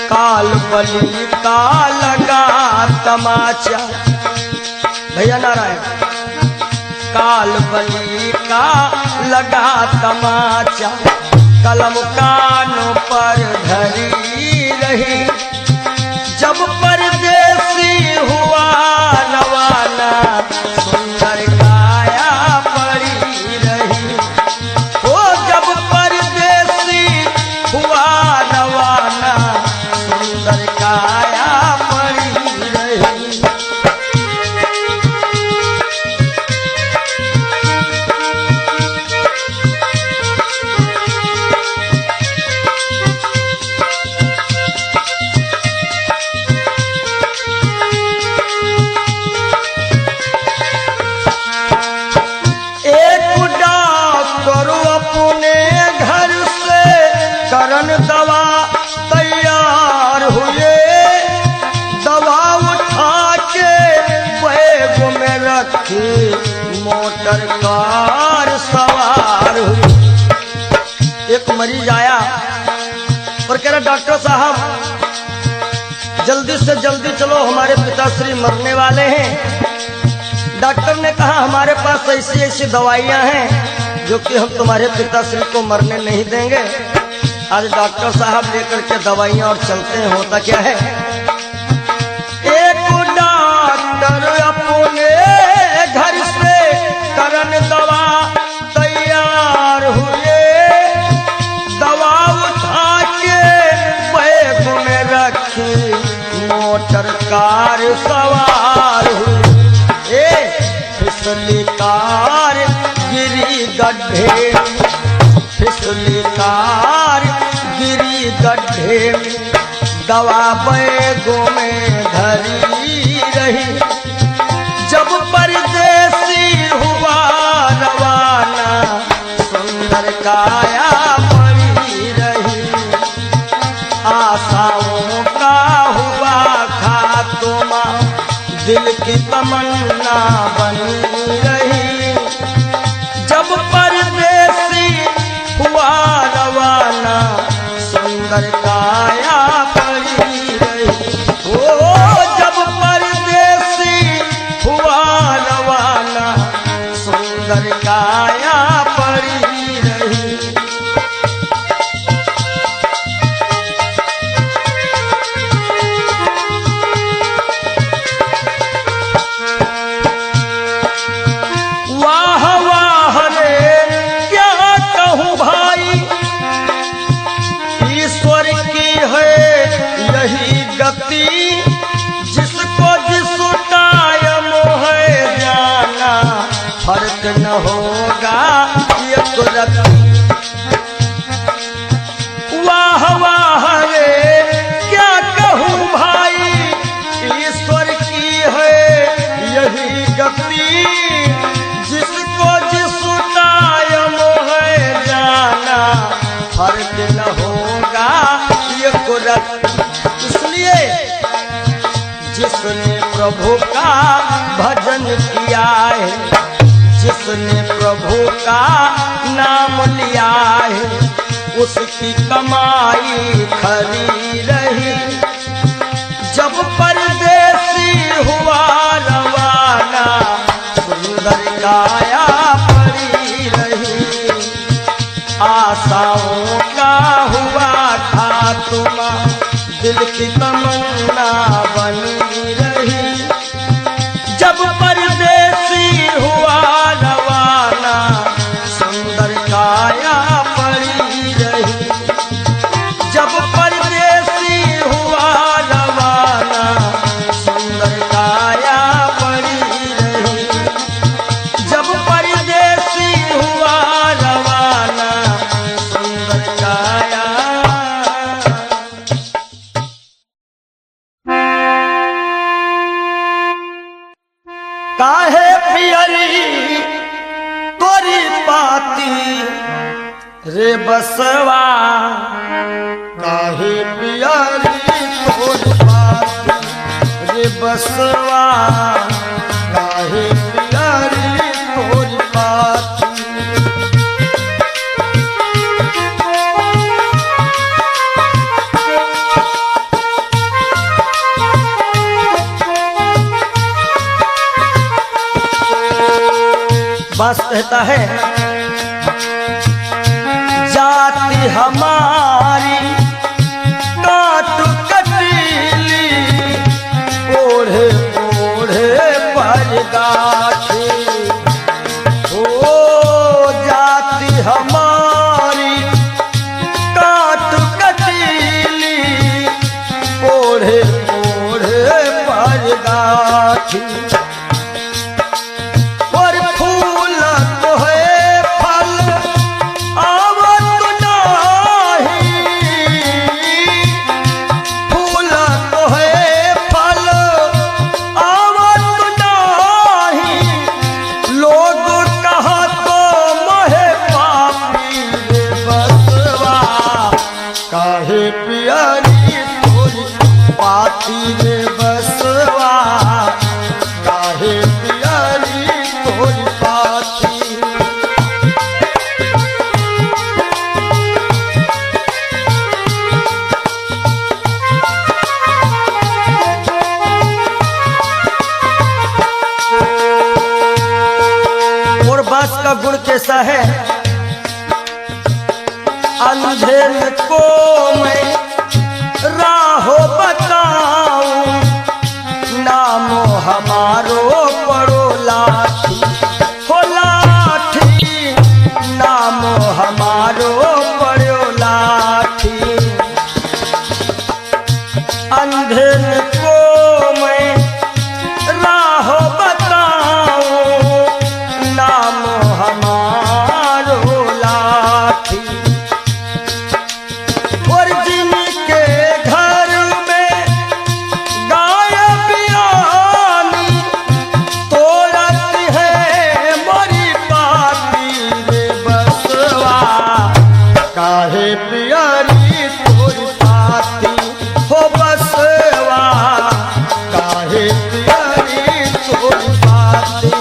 काल बलि का लगा तमाचा। भैया नारायण, काल बलि का लगा तमाचा, कलम कानों पर धरी रही। जब परदेसी हुआ रवाना, सुंदर काया पड़ी रही। ओ जब परदेसी हुआ रवाना, सुंदर काया पड़ी रही। करन दवा तैयार हुए, दवा उठा के बैग में रखी, मोटर कार सवार हुई। एक मरीज आया और कह रहा, डॉक्टर साहब जल्दी से जल्दी चलो, हमारे पिताश्री मरने वाले हैं। डॉक्टर ने कहा, हमारे पास ऐसी ऐसी दवाइयां हैं जो कि हम तुम्हारे पिताश्री को मरने नहीं देंगे। आज डॉक्टर साहब लेकर के दवाइयां और चलते हैं। होता क्या है, एक डॉक्टर अपने घर से करन दवा तैयार हुए, दवा उठा के बैग में रखी, मोटर कार सवार हुई। फिसली कार गिरी गड्ढे, फिसली कार गिरी गड्ढे, दवा बैगों में धरी रही। जब परदेसी हुआ रवाना सुंदर काया पड़ी रही। आशाओं का हुआ खात्मा दिल की तमन्ना बनी रही। जब परदेसी हुआ रवाना सुंदर काया पड़ी रही। ओ जब परदेसी हुआ रवाना सुंदर काया पड़ी रही। वाह वाह रे क्या कहूँ भाई, ईश्वर की है यही गति। जिसको जिस टाइम है जाना फर्क न होगा एक रत्ती। वाह वाह रे क्या कहूँ भाई, ईश्वर की है यही गति। जिसको जिस टाइम है जाना फर्क न होगा एक रत्ती। इसलिए जिसने प्रभु का भजन किया है, जिसने प्रभु का नाम लिया है, उसकी कमाई खरी रही। जब परदेसी हुआ रवाना सुंदर काया पड़ी रही। आशाओं का हुआ खात्मा दिल की तमन्ना बनी रही। जब परदेसी हुआ रवाना सुंदर काया पड़ी रही। जब परदेसी हुआ रवाना सुंदर काया पड़ी रही। जब परदेसी हुआ रवाना सुंदर काया। काहे पियरी तोरी पाती रे बसवा, काहे पियरी तोरी पाती रे बसवा, काहे पियरी तोरी पाती। बस कहता है जाति हमारी काट कटीली, ओढ़े ओढ़े पर गाछी। ओ जाति हमारी काट कटीली, ओढ़े ओढ़े पर गाछी। का गुण कैसा है, अंधेर को मैं राहो बताऊं, नामो हमारो पड़ो लाठी, हो लाठी, नामो हमारो पड़ो लाठी। अंधेर को मैं राहो बताऊं, नामो हमारो लाठी। और जिनके घर प्यारी तोरी बातें।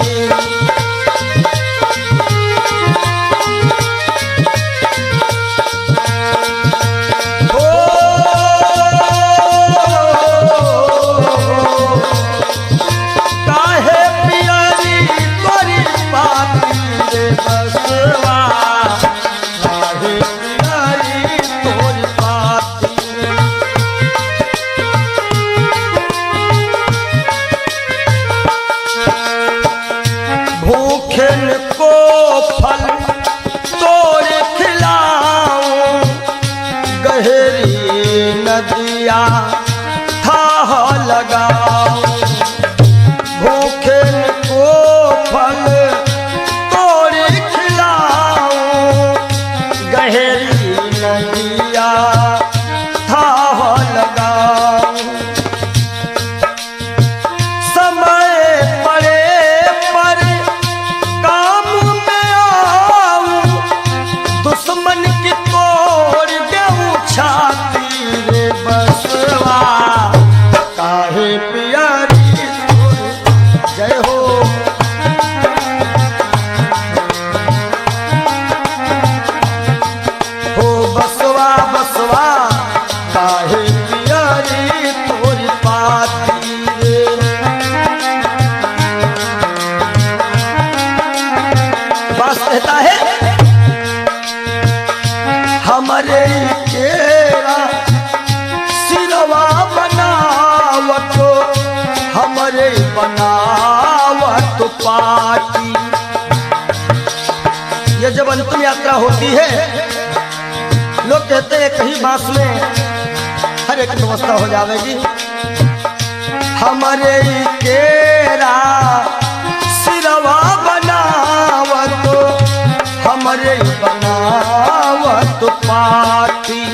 काहे प्यारी तोरी बातें रे बसवा, काहे प्यारी तोरी बातें। भूखन को फल तोड़ खिलाऊं, गहरी नदिया थाह लगाऊं। भूखन को फल तोड़ खिलाऊं, गहरी नदिया थाह लगाऊं। समय पड़े पर काम में आऊं, दुश्मन की तोड़ देऊं छाती रे बसवा, काहे प्यारी तोरी। जय हो। हो बसवा बसवा, काहे प्यारी तोरी पाती रे। बस कहता है हमारे केरा सिरवा बनावत, हमारे बनावत पाटी। ये जब अंतिम यात्रा होती है, लोग कहते हैं कहीं बांस में हर एक व्यवस्था हो जाएगी। हमारे केरा सिरवा बनावत, हमारे बनावत पाटी।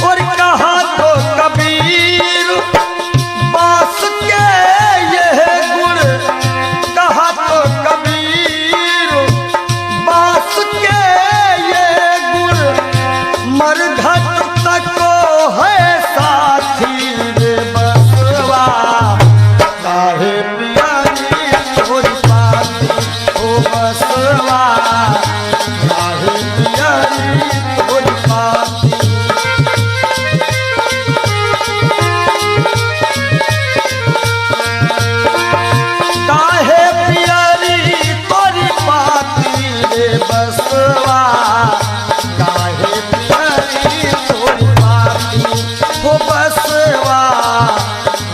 और कहा तो कबीर बांस के यह गुण, कहा तो कबीर बांस के यह गुण, मरघट तक है साथी रे बसवा, काहे प्यारी तोरी बातें। ओ बसवा, काहे प्यारी तोरी बातें। काहे प्यारी तोरी बातें रे बसवा, काहे प्यारी तोरी बातें। हो बसवा,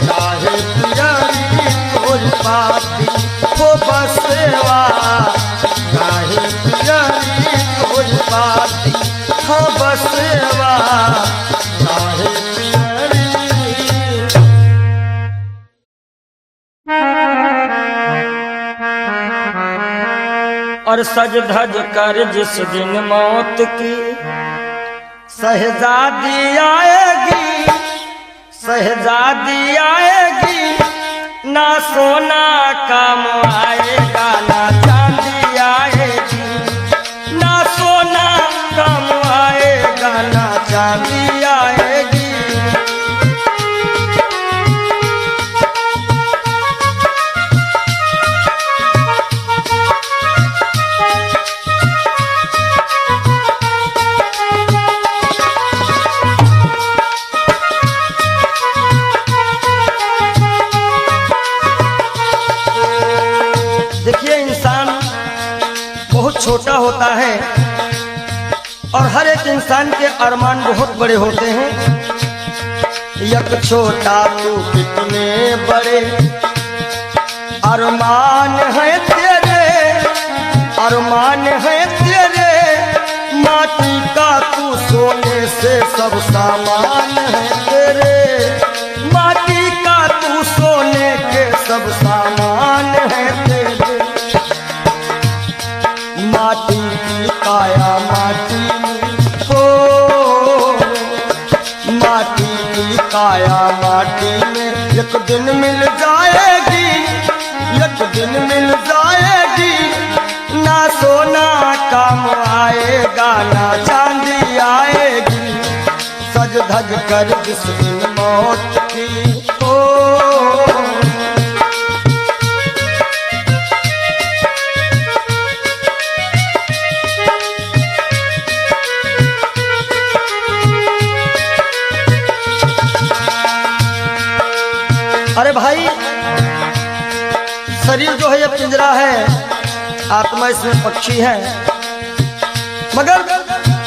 काहे प्यारी तोरी बातें। हो बसवा, काहे प्यारी तोरी बातें। हो बसवा, काहे प्यारी। और सज धज कर जिस दिन मौत की शहजादी आएगी, शहजादी आएगी, ना सोना काम आएगा ना चांदी आएगी, ना सोना काम आएगा ना चांदी आएगी। देखिए इंसान बहुत छोटा होता है और हर एक इंसान के अरमान बहुत बड़े होते हैं। यक छोटा तू कितने बड़े अरमान है तेरे, अरमान है तेरे, माटी का तू सोने से सब सामान है तेरे, माटी का तू सोने के सब सामान है तेरे। माटी की काया माटी हो, माटी की काया माटी में एक दिन मिल जाएगी, एक दिन मिल जाएगी, ना सोना काम आएगा ना चांदी आएगी, सज धज कर जिस दिन मौत की हो। बड़े भाई, शरीर जो है ये पिंजरा है, आत्मा इसमें पक्षी है, मगर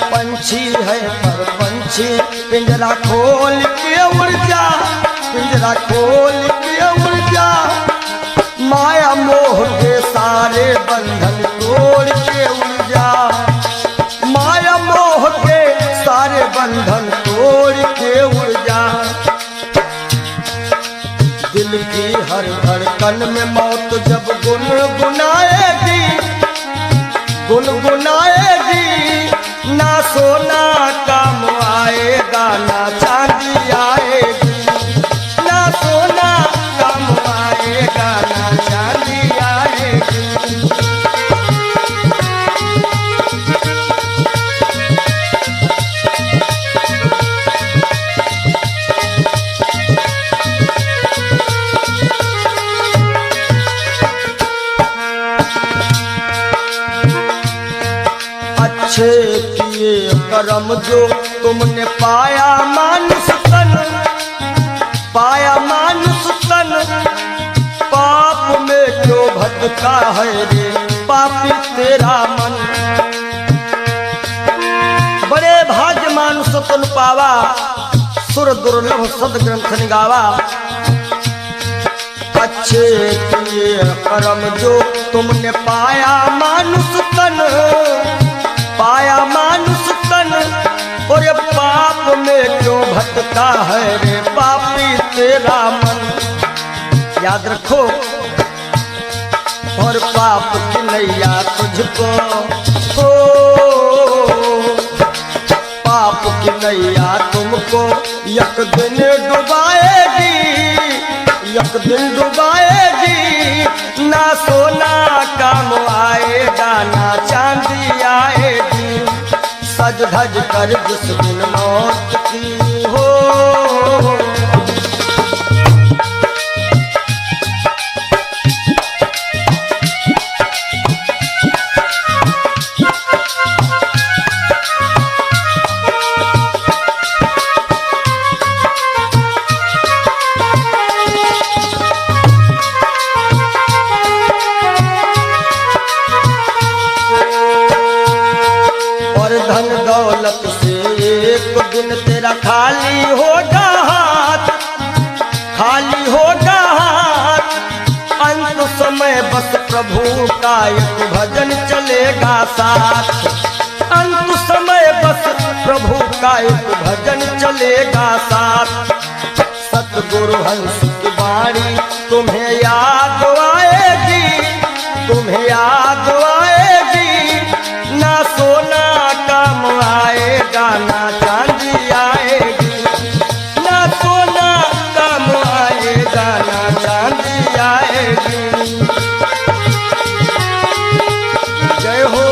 पंछी है पर पंछी पिंजरा खोल के उड़ जा, पिंजरा खोल के उड़ जा, माया मोह के सारे बंधन तोड़ के उड़ जा, माया मोह के सारे बंधन तोड़ के उड़ जा। दिल की हर धड़कन में मौत जब गुनगुनाएगी, गुनगुनाएगी, ना सोना काम आएगा ना चांदी आएगी, ना सोना काम आएगा ना चांदी आएगी। अच्छे किए कर्म जो तुमने पाया मानुष तन, पाया मानुष तन, पाप में क्यों भटका है रे पापी तेरा मन। बड़े भाग्य मानुष तन पावा, सुर दुर्लभ सद ग्रंथ निगावा। अच्छे किए कर्म जो तुमने पाया मानुष तन, पाया मानुष तन, और ये पाप में क्यों भटका है रे पापी तेरा मन। याद रखो, और पाप की नैया तुझको, हो पाप की नैया तुमको एक दिन डुबाएगी, एक दिन डुबाएगी, ना सोना काम आएगा ना चांदी आएगी। सज धज कर जिस दिन मौत की हो, धन दौलत से एक दिन तेरा खाली होगा हाथ, खाली होगा हाथ। अंत समय बस प्रभु का एक भजन चलेगा साथ, अंत समय बस प्रभु का एक भजन चलेगा साथ। सतगुरु हंस की वाणी तुम्हें याद आएगी, तुम्हें याद आएगी, ना सोना काम आएगा ना चांदी आएगी, ना सोना काम आएगा ना चांदी आएगी। जय हो।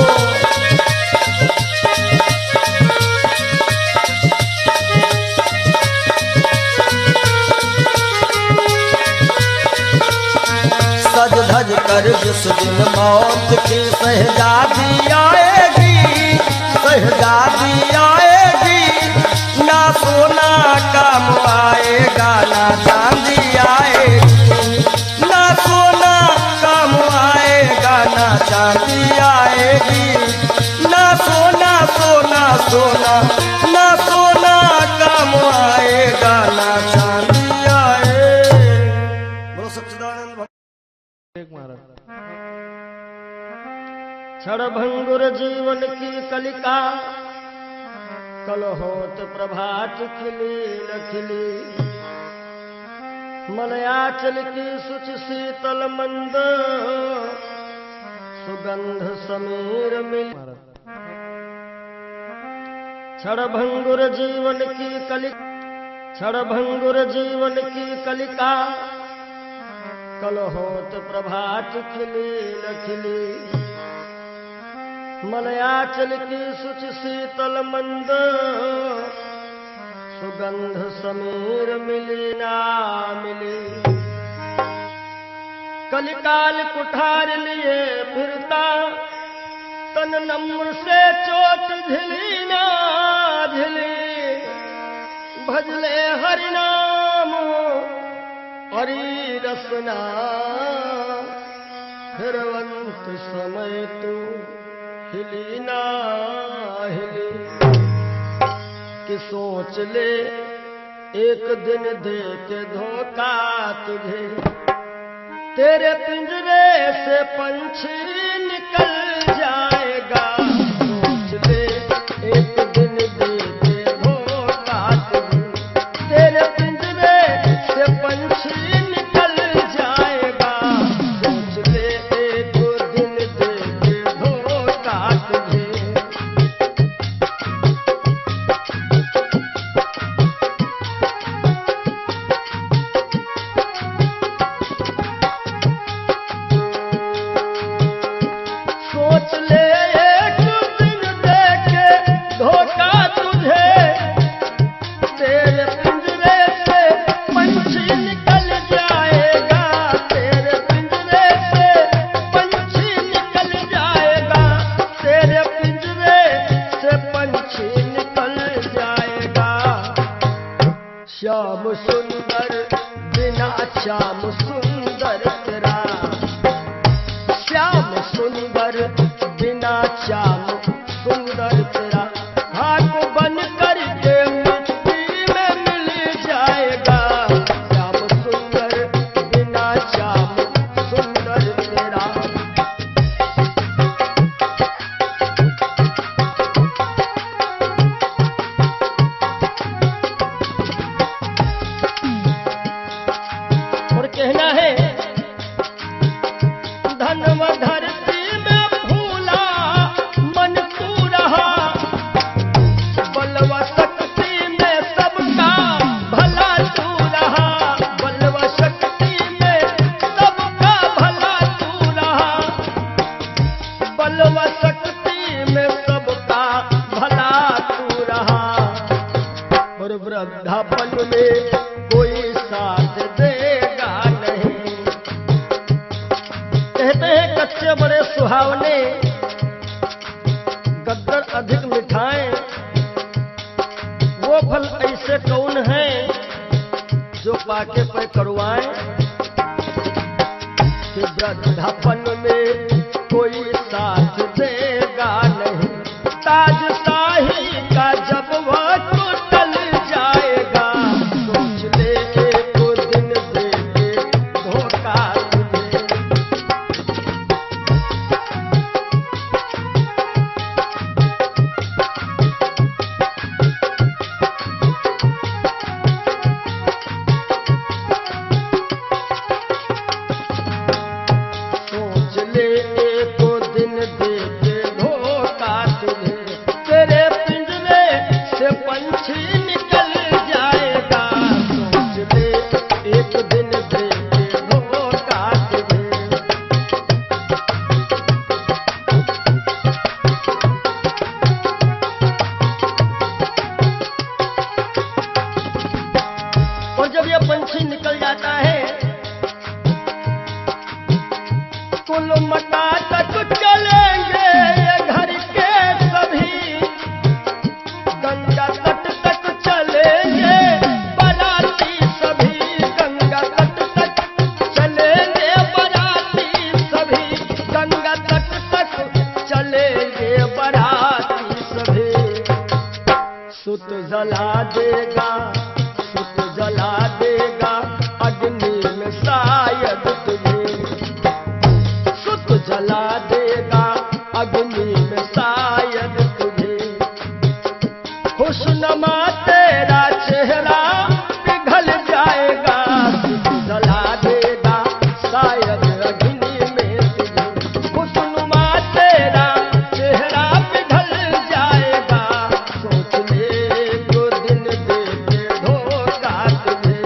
सज धज कर जिस दिन मौत की शहजादी आएगी, शहजादी आएगी, ना सोना काम आएगा ना चांदी आएगी, ना सोना काम आएगा ना चांदी आएगी, ना सोना सोना सोना, ना सोना काम आएगा ना चांदी आएगी। बोलो सच्चिदानंद भगवान। क्षणभंगुर जीवन की कलिका, कल होत प्रभात खिली न खिली, मलयाचल की सुच शीतल मंद, सुगंध समीर मिली। क्षणभंगुर जीवन की कलिका, क्षणभंगुर जीवन की कलिका, कल होत प्रभात खिली न खिली, मलयाचल की सुच शीतल मंद, सुगंध समीर मिली ना मिली। कलिकाल कुठार लिए फिरता, तन नम्र से चोट झिली ना झिली, भजले हरि नाम हरी रसना फिरवंत समय तू हिली ना हिली कि सोच ले एक दिन दे के धोखा तुझे तेरे पिंजरे से पंछी निकल जाएगा सोच ले एक दिन दे के धोखा तुझे तेरे पिंजरे से पंछी निकल जाएगा सोच ले एक दिन दे के धोखा तुझे सोच ले एक दिन दे के धोखा तुझे तेरे पिंजरे से पंछी निकल जाएगा तेरे पिंजरे से पंछी निकल जाएगा तेरे पिंजरे से पंछी निकल जाएगा श्याम सुंदर बिना श्याम सुंदर तेरा श्याम सुंदर बिना श्याम सुंदर तेरा हाथ बन करके मिट्टी में मिल जाएगा श्याम सुंदर बिना श्याम सुंदर तेरा और कहना है धनव धरती में फूला मन तू रहा बलवा शक्ति में सबका भला तू रहा बलवा शक्ति में सबका भला तू रहा बलवा शक्ति में सबका भला तू रहा और वृद्धापन में कोई साथ देगा नहीं कहते हैं कच्चे बड़े सुहावने गद्दर अधिक मिठाएं वो फल ऐसे कौन है जो पाके पे कड़वाएं कि वृद्धापन में कोई साथ देगा नहीं ताज शाही का जब वह टूटल जाएगा सोच ले एक दिन दे के धोखा तुझे सोच ले एक दिन दे के धोखा तुझे तेरे पिंजरे से पंछी निकल जाएगा सोच ले एक दिन दे के धोखा तुझे और जब यह पंछी निकल जाता है कुल मटा तक चलेंगे ये घर के सभी गंगा तट तक चलेंगे बाराती सभी गंगा तट तक चलेंगे बाराती सभी गंगा तट तक चलेंगे बाराती सभी सुत जला देगा अग्नि में शायद तुझे सुत जला देगा अग्नि में शायद तुझे खुशनुमा तेरा चेहरा पिघल जाएगा सुत जला देगा शायद अग्नि में तुझे खुशनुमा तेरा चेहरा पिघल जाएगा सोच ले दो दिन दे के धोखा तुझे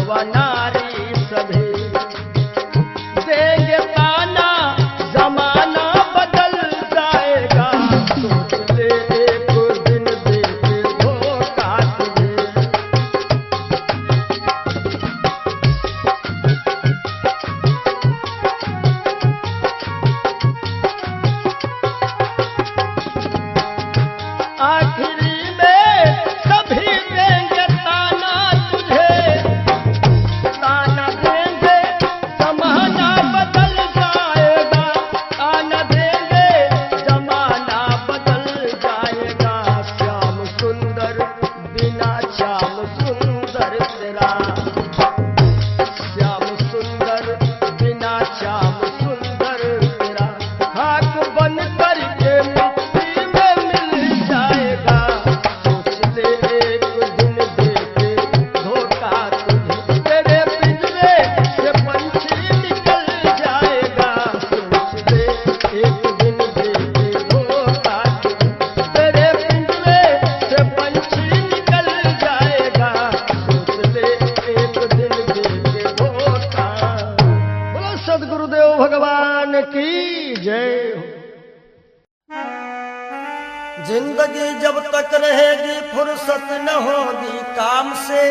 अथवा नारी सभी देंगे ताना, जमाना बदल जाएगा। सोच ले एक दिन देंगे धोखा तुझे। आखिरी में सभी देंगे ताना तुझे, ताना देंगे जमाना बदल जाएगा, ताना देंगे जमाना बदल जाएगा। श्याम सुंदर बिना श्याम सुंदर तेरा, श्याम सुंदर बिना श्याम सुंदर तेरा, खाक बन करके मिट्टी में मिल जाएगा। सोच ले एक दिन देके धोखा तुझे, तेरे पिंजरे से पंछी निकल जाएगा। सोच ले एक दिन देके धोखा तुझे, तेरे पिंजरे से पंछी निकल जाएगा। सोच ले एक दिन देके धोखा। बोलो सदगुरुदेव भगवान की जय हो। जिंदगी जब तक रहेगी फुर्सत न होगी काम से,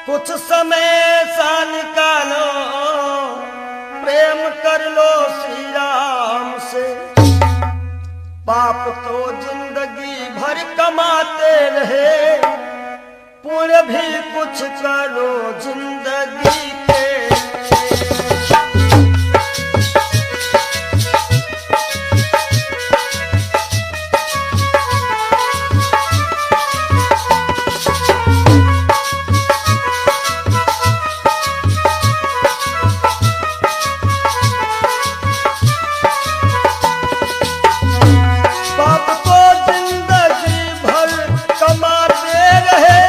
कुछ समय सा निकालो प्रेम कर लो श्री राम से। पाप तो जिंदगी भर कमाते रहे, पुण्य भी कुछ करो जिंदगी के। पाप तो जिंदगी भर कमाते रहे,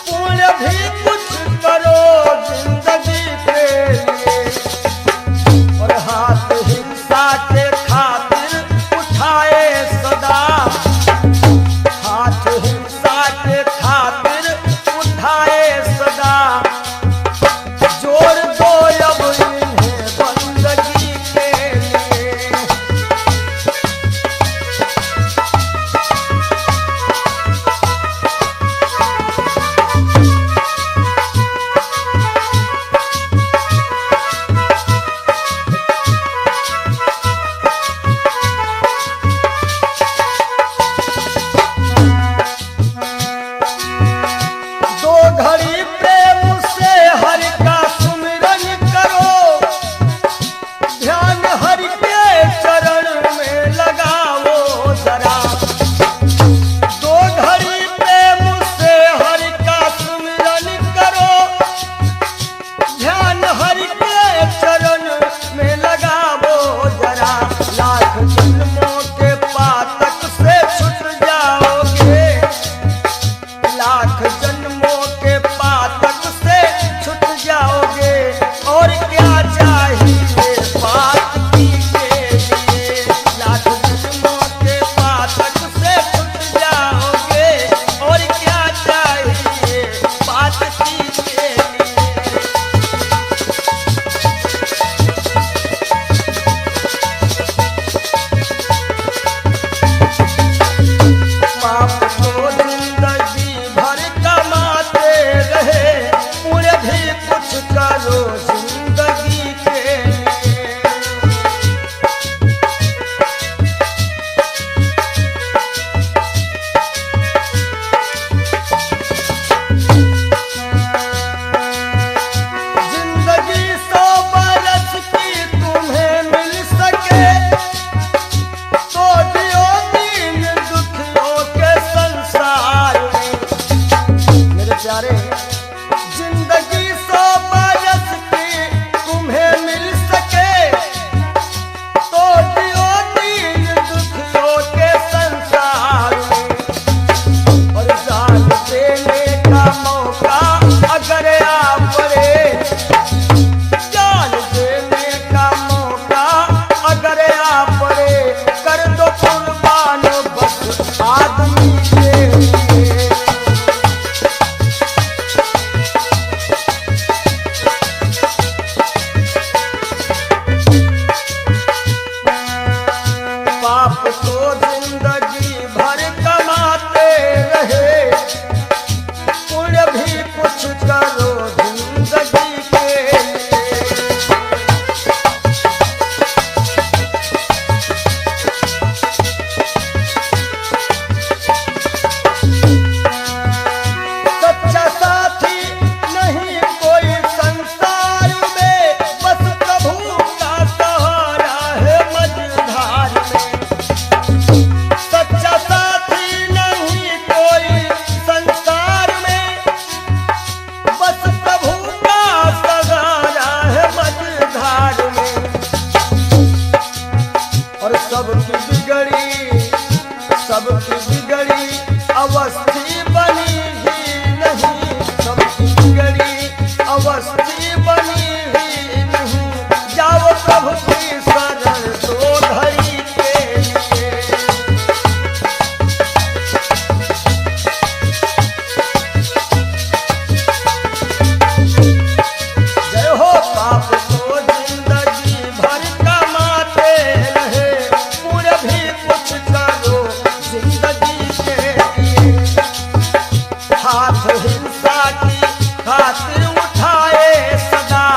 पुण्य भी कुछ करो सबकी बिगड़ी अवस्थी बनी ही नहीं, सबकी बिगड़ी अवस्थी बनी ही नहीं। जाओ प्रभु की शरण दो घड़ी के लिए। जय हो पाप को जिंदगी भर कमाते रहे, पूरे भी कुछ करो जिंदगी के लिए। हाथ हिंसा की खातिर उठाए सदा,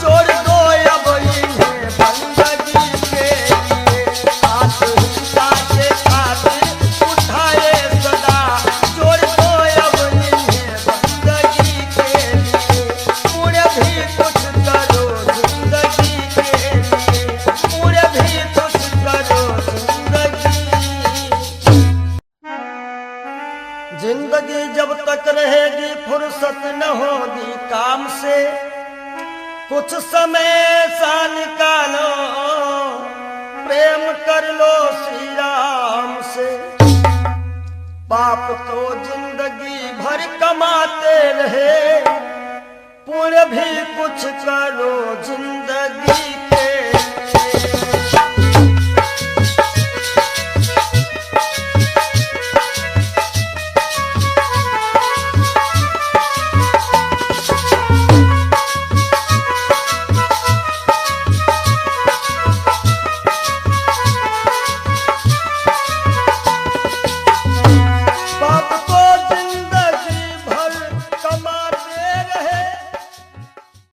जोड़ दो अब इन्हें बंदगी के लिए। हाथ हिंसा के खातिर उठाए सदा, जोड़ दो अब इन्हें बंदगी के लिए। पूरे भी कुछ करो जिंदगी के लिए, पूरे भी कुछ करो जिंदगी जब तक रहेगी फुर्सत न होगी काम से, कुछ समय सा निकालो प्रेम कर लो श्री राम से। पाप तो जिंदगी भर कमाते रहे, पुण्य भी कुछ करो जिंदगी